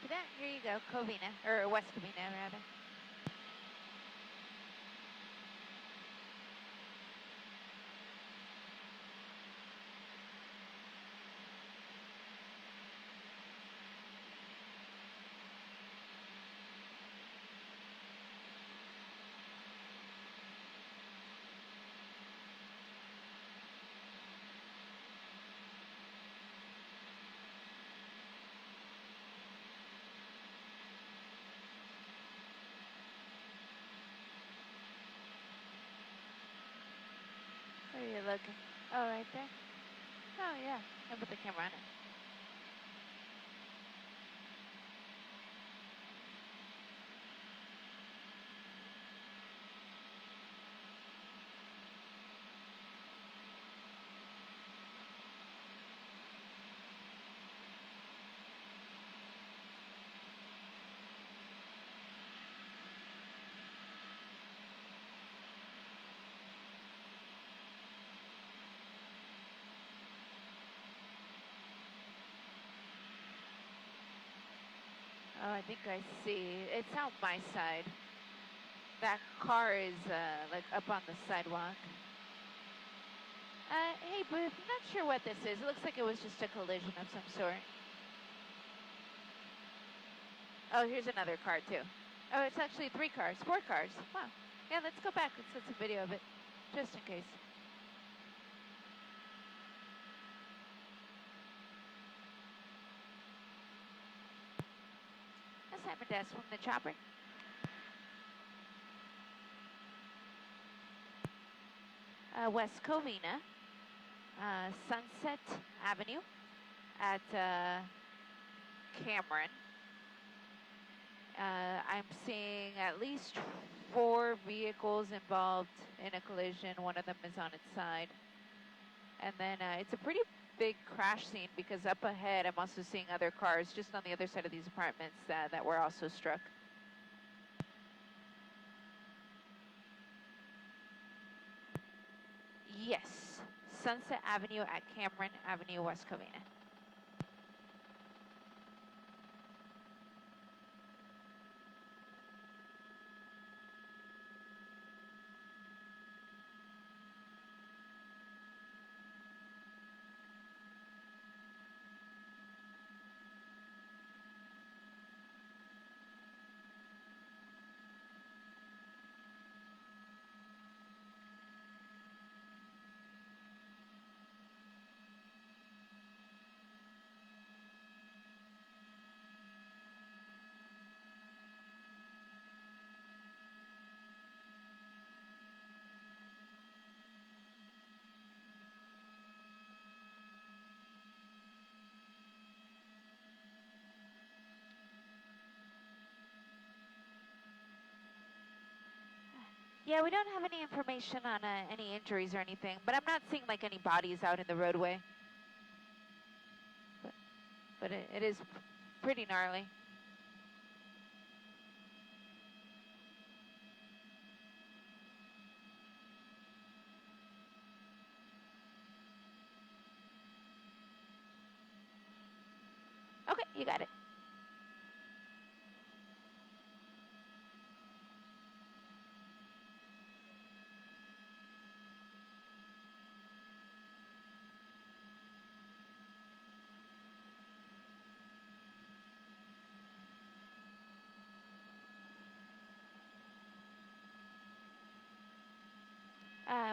Copy that. Here you go, Covina, or West Covina, rather. Where are you looking? Oh, right there? Oh, yeah. I put the camera on it. Oh, I think I see. It's out my side. That car is like up on the sidewalk. Hey, Booth, I'm not sure what this is. It looks like it was just a collision of some sort. Oh, here's another car, too. Oh, it's actually 3 cars, 4 cars. Wow. Yeah, let's go back. Let's get some video of it, just in case. Assignment desk from the chopper. West Covina, Sunset Avenue at Cameron. I'm seeing at least 4 vehicles involved in a collision. One of them is on its side. And then it's a pretty big crash scene because up ahead I'm also seeing other cars just on the other side of these apartments that were also struck. Yes, Sunset Avenue at Cameron Avenue, West Covina. Yeah, we don't have any information on any injuries or anything, but I'm not seeing like any bodies out in the roadway. But it is pretty gnarly. Okay, you got it.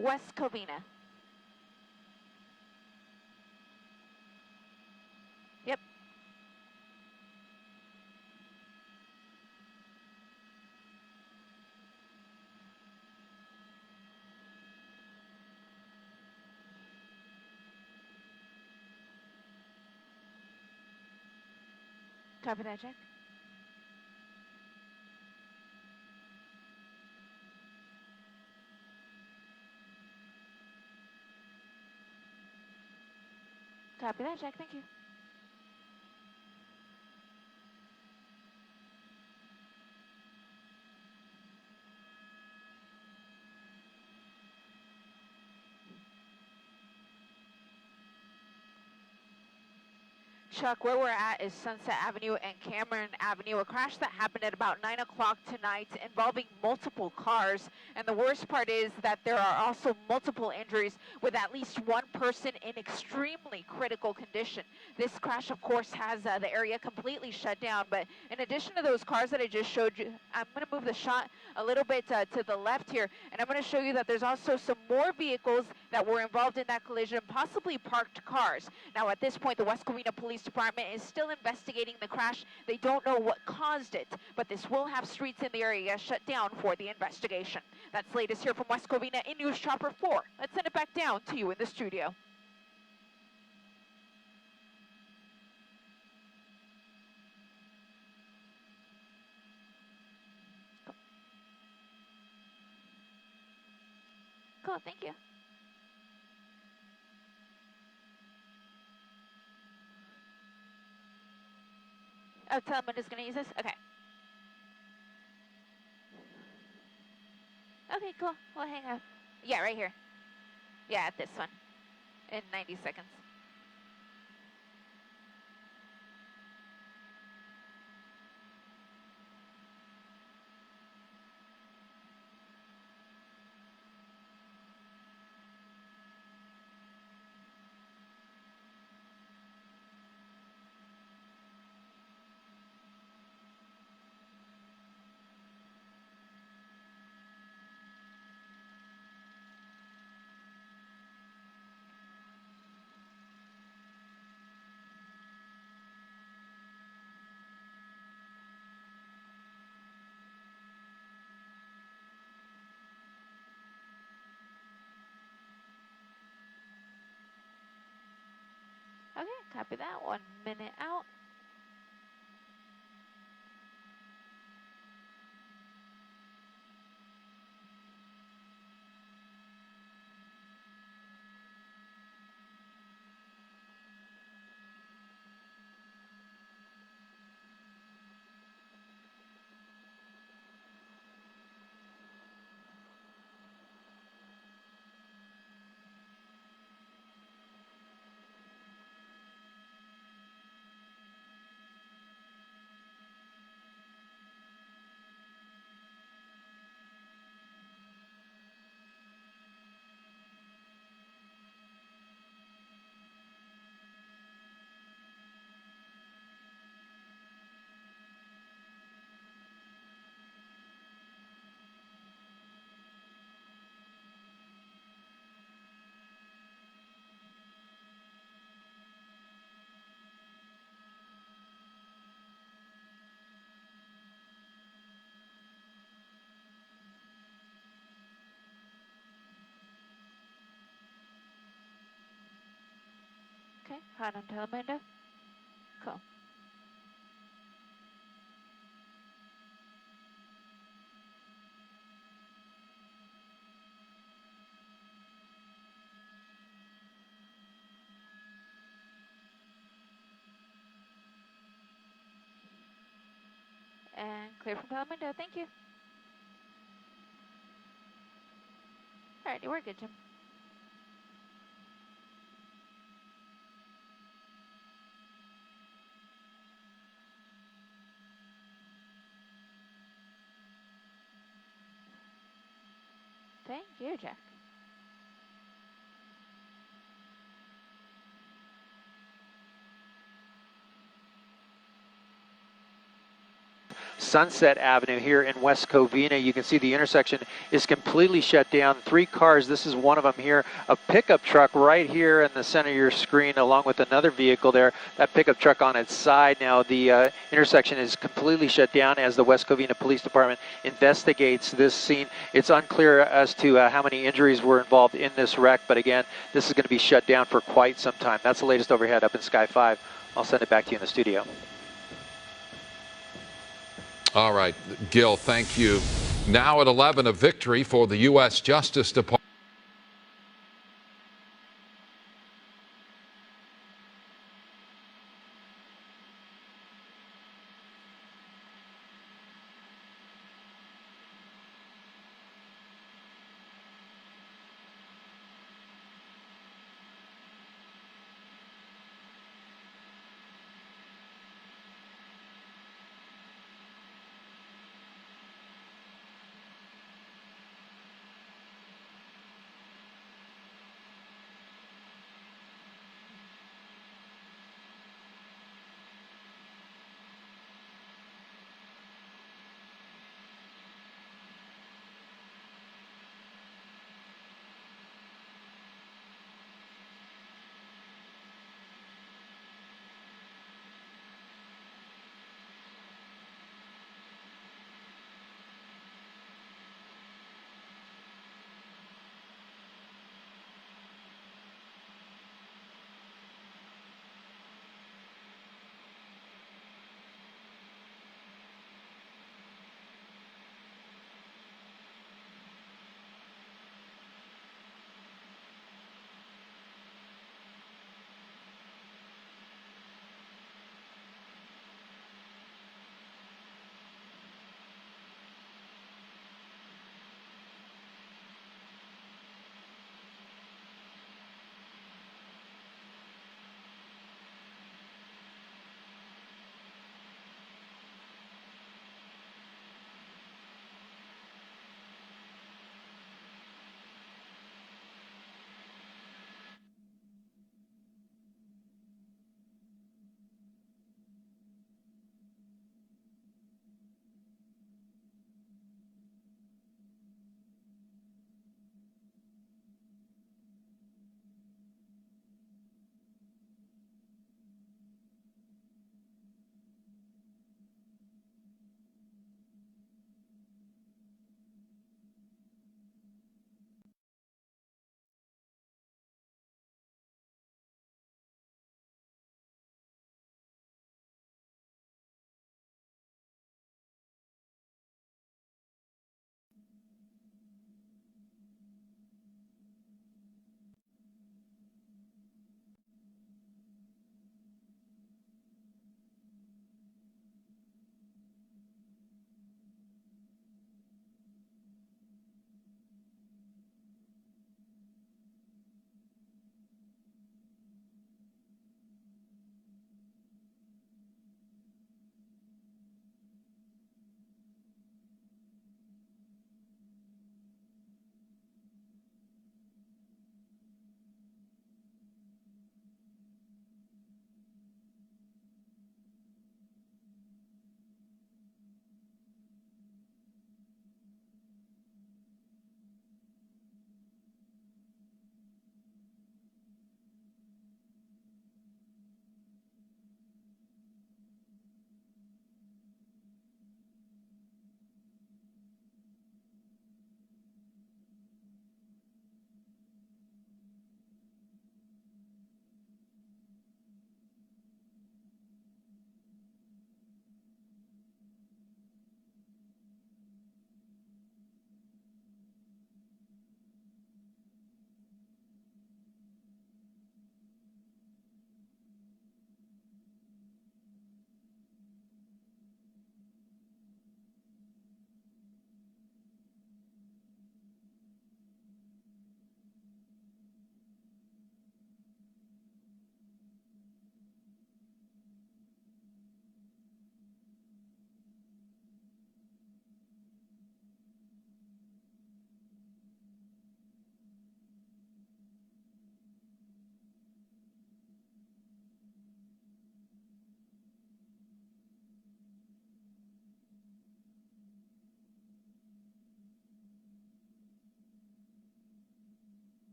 West Covina. Yep. Copy that, Jack. Copy that, Jack. Thank you. Chuck, where we're at is Sunset Avenue and Cameron Avenue, a crash that happened at about 9 o'clock tonight involving multiple cars. And the worst part is that there are also multiple injuries with at least one person in extremely critical condition. This crash, of course, has the area completely shut down. But in addition to those cars that I just showed you, I'm going to move the shot a little bit to the left here. And I'm going to show you that there's also some more vehicles that were involved in that collision, possibly parked cars. Now, at this point, the West Covina Police Department is still investigating the crash. They don't know what caused it, but this will have streets in the area shut down for the investigation. That's latest here from West Covina in News Chopper 4. Let's send it back down to you in the studio. Cool, thank you. Oh, Telemundo's going to use this? Okay. Okay, cool. We'll hang up. Yeah, right here. Yeah, at this one. In 90 seconds. Okay, copy that. 1 minute out. Okay, hot on Telemundo. Cool. And clear from Telemundo. Thank you. Alrighty, we're good, Jim. Thank you, Jack. Sunset Avenue here in West Covina. You can see the intersection is completely shut down. 3 cars, this is one of them here. A pickup truck right here in the center of your screen along with another vehicle there. That pickup truck on its side. Now the intersection is completely shut down as the West Covina Police Department investigates this scene. It's unclear as to how many injuries were involved in this wreck, but again, this is going to be shut down for quite some time. That's the latest overhead up in Sky 5. I'll send it back to you in the studio. All right, Gil, thank you. Now at 11, a victory for the U.S. Justice Department.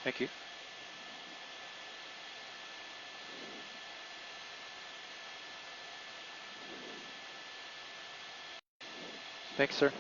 Thank you. Thanks, sir.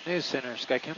News Center, Skycam.